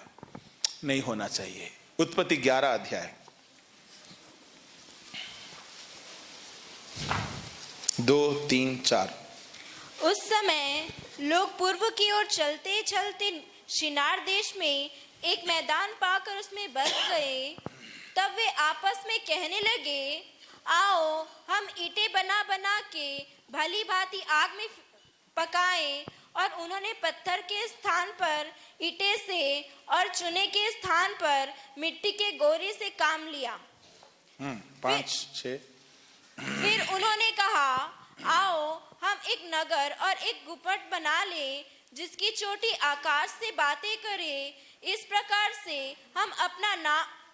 नहीं होना चाहिए। उत्पत्ति 11 अध्याय 2, 3, 4। उस समय लोग पूर्व की ओर चलते चलते शिनार देश में एक मैदान पाकर उसमें बस गए। तब वे आपस में कहने लगे आओ हम ईंटें बना बना के भली भांति आग में पकाएं। और उन्होंने पत्थर के स्थान पर ईंटें से और चूने के स्थान पर मिट्टी के गोरी से काम लिया। 5, 6। फिर उन्होंने कहा आओ हम एक नगर और एक गुम्बद बना लें जिसकी चोटी आकाश से बातें करे, इस प्रकार से हम अपना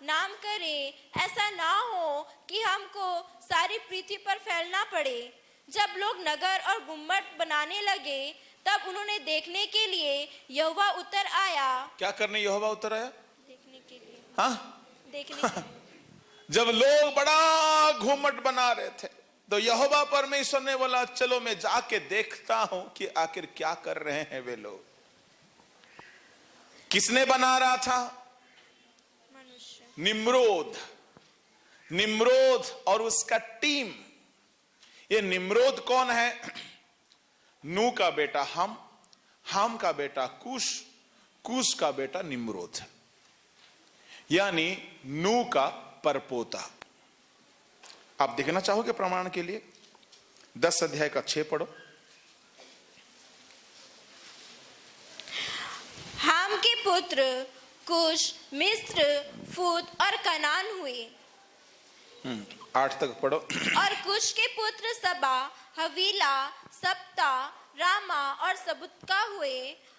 नाम करें, ऐसा ना हो कि हमको सारी पृथ्वी पर फैलना पड़े। जब लोग नगर और गुम्बद बनाने लगे तब उन्होंने देखने के लिए यहोवा उतर आया। क्या करने यहोवा उतर आया? देखने के लिए। हाँ, देखने के लिए। जब लोग बड़ा घुमट बना रहे थे तो यहोवा परमेश्वर ने बोला चलो मैं जाके देखता हूं कि आखिर क्या कर रहे हैं वे लोग। किसने बना रहा था? मनुष्य। निम्रोद और उसका टीम। ये निम्रोद कौन है? नू का बेटा हम का बेटा कुश का बेटा निम्रोद, यानी नू का परपोता। आप देखना चाहोगे प्रमाण के लिए? 10 अध्याय का 6 पढ़ो। हाम के पुत्र कुश, मिस्र, फूत और कनान हुए। 8 तक पढ़ो। और कुश के पुत्र सबा, हवीला, सप्ता, रामा और सबुतका हुए।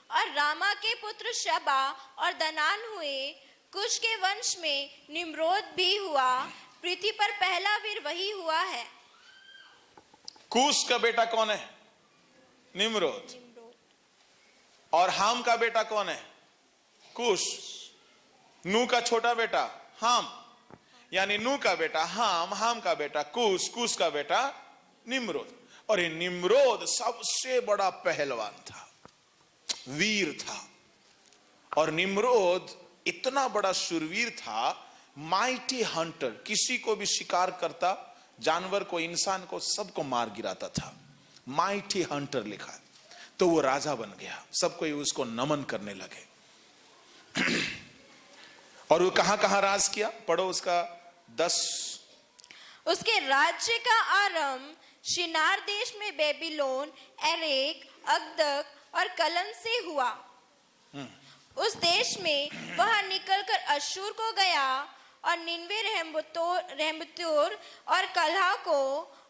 और रामा के पुत्र शबा और दनान हुए। कुश के वंश में निम्रोद भी हुआ। पृथ्वी पर पहला वीर वही हुआ है। कुश का बेटा कौन है? निम्रोद। और हाम का बेटा कौन है? कुश। नू का छोटा बेटा हाम, यानी नू का बेटा हाम का बेटा कुश का बेटा निम्रोद। और ये निम्रोद सबसे बड़ा पहलवान था, वीर था। और निम्रोद इतना बड़ा शूरवीर था, माइटी हंटर, किसी को भी शिकार करता, जानवर को, इंसान को, सबको मार गिराता था। माइटी हंटर लिखा है। तो वो राजा बन गया, सब कोई उसको नमन करने लगे। और वो कहां कहां राज किया? पढ़ो उसका 10। उसके राज्य का आरंभ शिनार देश में बेबीलोन, एरेक, अकदक और कलन से हुआ। उस देश में वह निकलकर अश्शूर को गया और निन्वे, रहमतोर और कलहा को,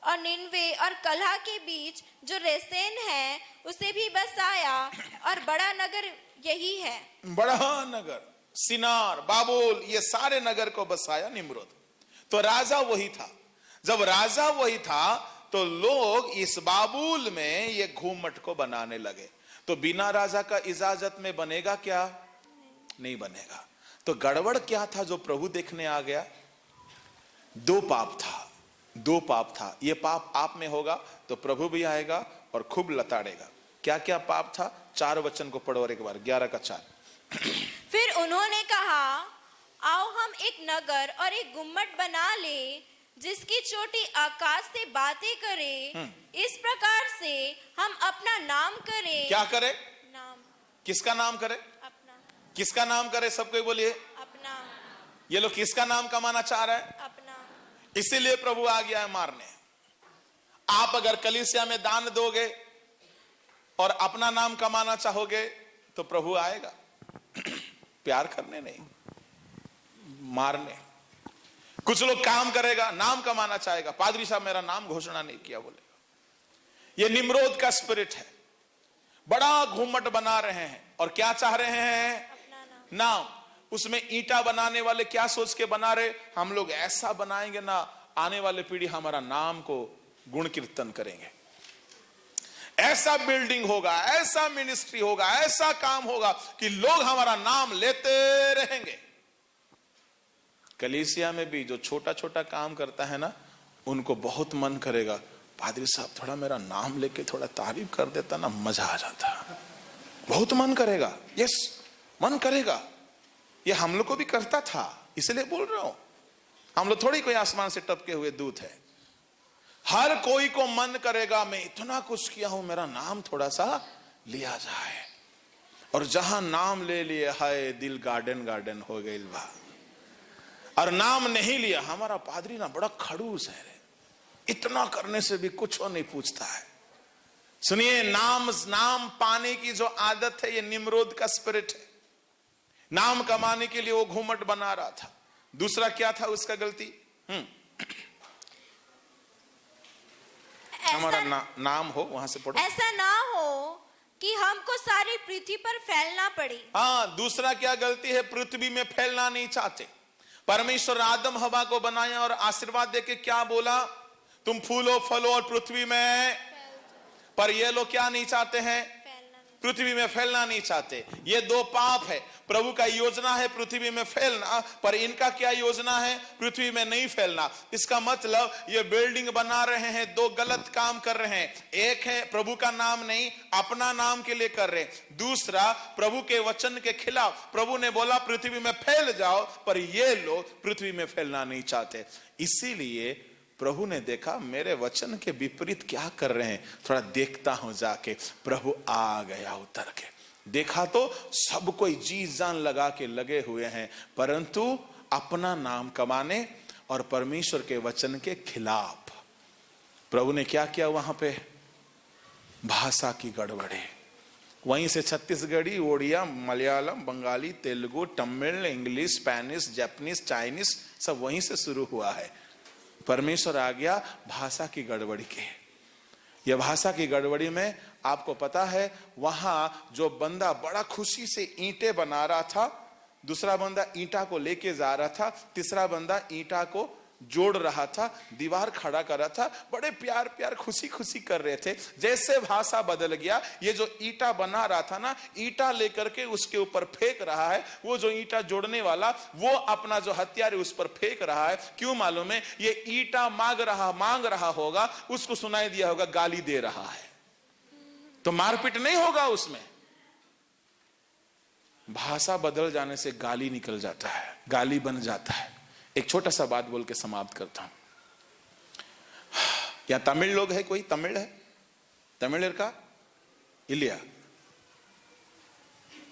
और निन्वे और कलहा के बीच जो रेसेन है उसे भी बसाया। और बड़ा नगर यही है। बड़ा नगर सिनार, बाबुल, ये सारे नगर को बसाया निम्रोद। तो राजा वही था। जब राजा वही था तो लोग इस बाबुल में ये घूमट को बनाने लगे। तो बिना राजा का इजाजत में बनेगा क्या? नहीं बनेगा। तो गड़बड़ क्या था जो प्रभु देखने आ गया? 2 पाप था। ये पाप आप में होगा तो प्रभु भी आएगा और खूब लताड़ेगा। क्या क्या पाप था? 4 वचन को पढ़ो और एक बार, 11 का 4। फिर उन्होंने कहा, आओ हम एक नगर और एक गुम्बद बना ले जिसकी चोटी आकाश से बातें करे, इस प्रकार से हम अपना नाम करें। क्या करे? नाम। किसका नाम करे? अपना। किसका नाम करे? सबको बोलिए। अपना। ये लोग किसका नाम कमाना चाह रहे हैं? अपना। इसीलिए प्रभु आ गया है मारने। आप अगर कलीसिया में दान दोगे और अपना नाम कमाना चाहोगे तो प्रभु आएगा। प्यार करने नहीं, मारने। कुछ लोग काम करेगा, नाम कमाना चाहेगा। पादरी साहब मेरा नाम घोषणा नहीं किया बोलेगा। ये निम्रोद का स्पिरिट है। बड़ा घूमट बना रहे हैं और क्या चाह रहे हैं? नाम। उसमें ईंटा बनाने वाले क्या सोच के बना रहे? हम लोग ऐसा बनाएंगे ना, आने वाले पीढ़ी हमारा नाम को गुण कीर्तन करेंगे। ऐसा बिल्डिंग होगा, ऐसा मिनिस्ट्री होगा, ऐसा काम होगा कि लोग हमारा नाम लेते रहेंगे। कलीसिया में भी जो छोटा छोटा काम करता है ना, उनको बहुत मन करेगा, पादरी साहब थोड़ा मेरा नाम लेके थोड़ा तारीफ कर देता ना, मजा आ जाता। बहुत मन करेगा। यस, मन करेगा। ये हम लोग को भी करता था, इसलिए बोल रहा हूं। हम लोग थोड़ी कोई आसमान से टपके हुए दूत है। हर कोई को मन करेगा, मैं इतना कुछ किया हूं, मेरा नाम थोड़ा सा लिया जाए। और जहां नाम ले लिए, हाय दिल गार्डन गार्डन हो गई बा। और नाम नहीं लिया, हमारा पादरी ना बड़ा खड़ूस है रे, इतना करने से भी कुछ नहीं पूछता है। सुनिए, नाम पाने की जो आदत है, ये निम्रोद का स्पिरिट है। नाम कमाने के लिए वो घूमट बना रहा था। दूसरा क्या था उसका गलती? हमारा नाम हो, वहां से पढ़ो। ऐसा ना हो कि हमको सारी पृथ्वी पर फैलना पड़े। हाँ, दूसरा क्या गलती है, पृथ्वी में फैलना नहीं चाहते। परमेश्वर आदम हवा को बनाया और आशीर्वाद देके क्या बोला, तुम फूलो फलो और पृथ्वी में, पर ये लोग क्या नहीं चाहते हैं, पृथ्वी में फैलना नहीं चाहते। ये दो पाप है। प्रभु का योजना है पृथ्वी में फैलना, पर इनका क्या योजना है, पृथ्वी में नहीं फैलना। इसका मतलब ये बिल्डिंग बना रहे हैं, दो गलत काम कर रहे हैं। एक है प्रभु का नाम नहीं, अपना नाम के लिए कर रहे हैं। दूसरा प्रभु के वचन के खिलाफ। प्रभु ने बोला पृथ्वी में फैल जाओ, पर ये लोग पृथ्वी में फैलना नहीं चाहते। इसीलिए प्रभु ने देखा मेरे वचन के विपरीत क्या कर रहे हैं, थोड़ा देखता हूं जाके। प्रभु आ गया उतर के, देखा तो सब कोई जी जान लगा के लगे हुए हैं, परंतु अपना नाम कमाने और परमेश्वर के वचन के खिलाफ। प्रभु ने क्या किया वहां पे, भाषा की गड़बड़ी। वहीं से Chhattisgarhi, Odia, Malayalam, Bengali, Telugu, Tamil, English, Spanish, Japanese, Chinese सब वहीं से शुरू हुआ है। परमेश्वर आ गया भाषा की गड़बड़ी के। यह भाषा की गड़बड़ी में आपको पता है, वहां जो बंदा बड़ा खुशी से ईंटें बना रहा था, दूसरा बंदा ईंटा को लेके जा रहा था, तीसरा बंदा ईंटा को जोड़ रहा था, दीवार खड़ा कर रहा था, बड़े प्यार प्यार खुशी खुशी कर रहे थे। जैसे भाषा बदल गया, ये जो ईंटा बना रहा था ना, ईंटा लेकर के उसके ऊपर फेंक रहा है। वो जो ईंटा जोड़ने वाला, वो अपना जो हथियार है उस पर फेंक रहा है। क्यों मालूम है, ये ईंटा मांग रहा होगा, उसको सुनाई दिया होगा गाली दे रहा है, तो मारपीट नहीं होगा उसमें। भाषा बदल जाने से गाली निकल जाता है, गाली बन जाता है। एक छोटा सा बात बोल के समाप्त करता हूं। या तमिल लोग है, कोई तमिल है, तमिल का इलिया,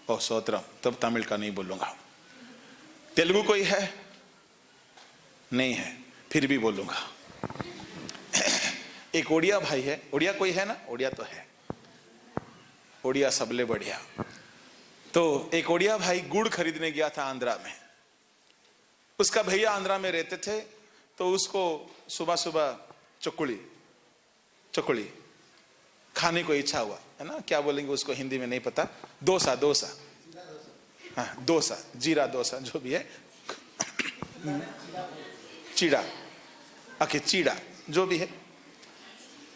ओ सोत्रम, तब तमिल का नहीं बोलूंगा। तेलुगु कोई है, नहीं है, फिर भी बोलूंगा। एक ओडिया भाई है, ओडिया कोई है ना, ओडिया तो है, ओडिया सबले बढ़िया। तो एक ओडिया भाई गुड़ खरीदने गया था आंध्रा में। उसका भैया आंध्रा में रहते थे, तो उसको सुबह सुबह चकुली खाने को इच्छा हुआ, है ना, क्या बोलेंगे उसको हिंदी में नहीं पता, डोसा, हाँ डोसा, जीरा डोसा जो भी है, चीड़ा, चीड़ा जो भी है।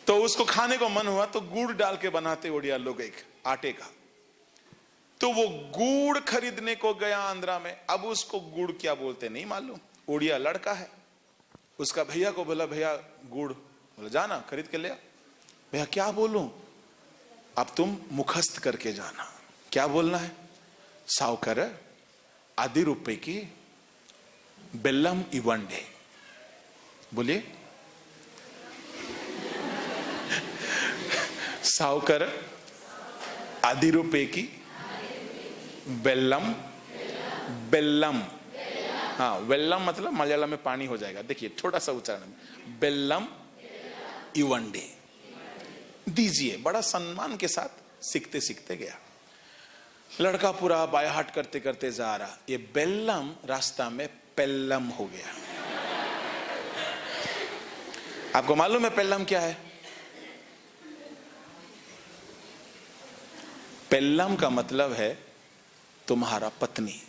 तो उसको खाने को मन हुआ, तो गुड़ डाल के बनाते ओडिया लोग एक आटे का। तो वो गुड़ खरीदने को गया आंध्रा में। अब उसको गुड़ क्या बोलते नहीं मालूम, ओडिया लड़का है। उसका भैया को बोला भैया गुड़, बोला जाना खरीद के ले आ। भैया क्या बोलूं, अब तुम मुखस्त करके जाना। क्या बोलना है, सावकर 10 रुपए की बेल्लम इवंडे, बोलिए सावकर 10 रुपए की बेल्लम, हाँ वेल्लम मतलब मलयालम में पानी हो जाएगा। देखिए छोटा सा उच्चारण, बेल्लम इवंडे दीजिए। बड़ा सम्मान के साथ सीखते सीखते गया। लड़का पूरा बाया हाट करते करते जा रहा, ये बेल्लम रास्ता में पेल्लम हो गया। आपको मालूम है पेल्लम क्या है? पेल्लम का मतलब है तुम्हारा पत्नी।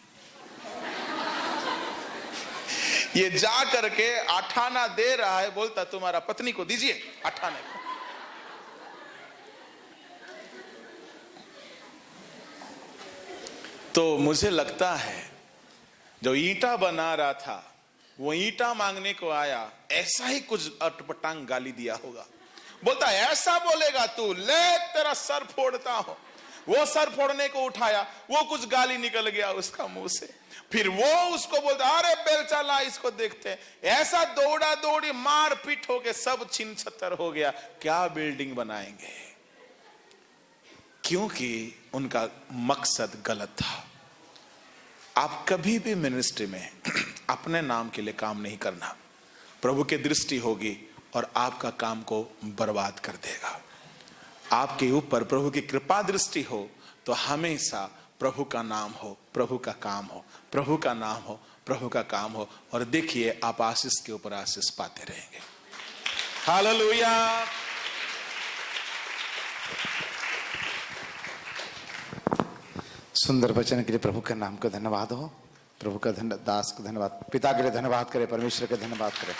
ये जा करके आठाना दे रहा है, बोलता तुम्हारा पत्नी को दीजिए आठाने को। तो मुझे लगता है जो ईंटा बना रहा था वो ईंटा मांगने को आया, ऐसा ही कुछ अटपटांग गाली दिया होगा। बोलता ऐसा बोलेगा तू, ले तेरा सर फोड़ता हूं। वो सर फोड़ने को उठाया, वो कुछ गाली निकल गया उसका मुंह से। फिर वो उसको बोलता अरे बेलचा ला इसको देखते हैं। ऐसा दौड़ा दौड़ी मार पीट हो के सब छिन छतर हो गया। क्या बिल्डिंग बनाएंगे? क्योंकि उनका मकसद गलत था। आप कभी भी मिनिस्ट्री में अपने नाम के लिए काम नहीं करना। प्रभु की दृष्टि होगी और आपका काम को बर्बाद कर देगा। आपके ऊपर प्रभु की कृपा दृष्टि हो तो हमेशा प्रभु का नाम हो, प्रभु का काम हो, प्रभु का नाम हो, प्रभु का काम हो। और देखिए आप आशीष के ऊपर आशीष पाते रहेंगे। हालेलुया। सुंदर वचन के लिए प्रभु के नाम का धन्यवाद हो। प्रभु का दास को धन्यवाद, पिता के लिए धन्यवाद करें, परमेश्वर का धन्यवाद करें।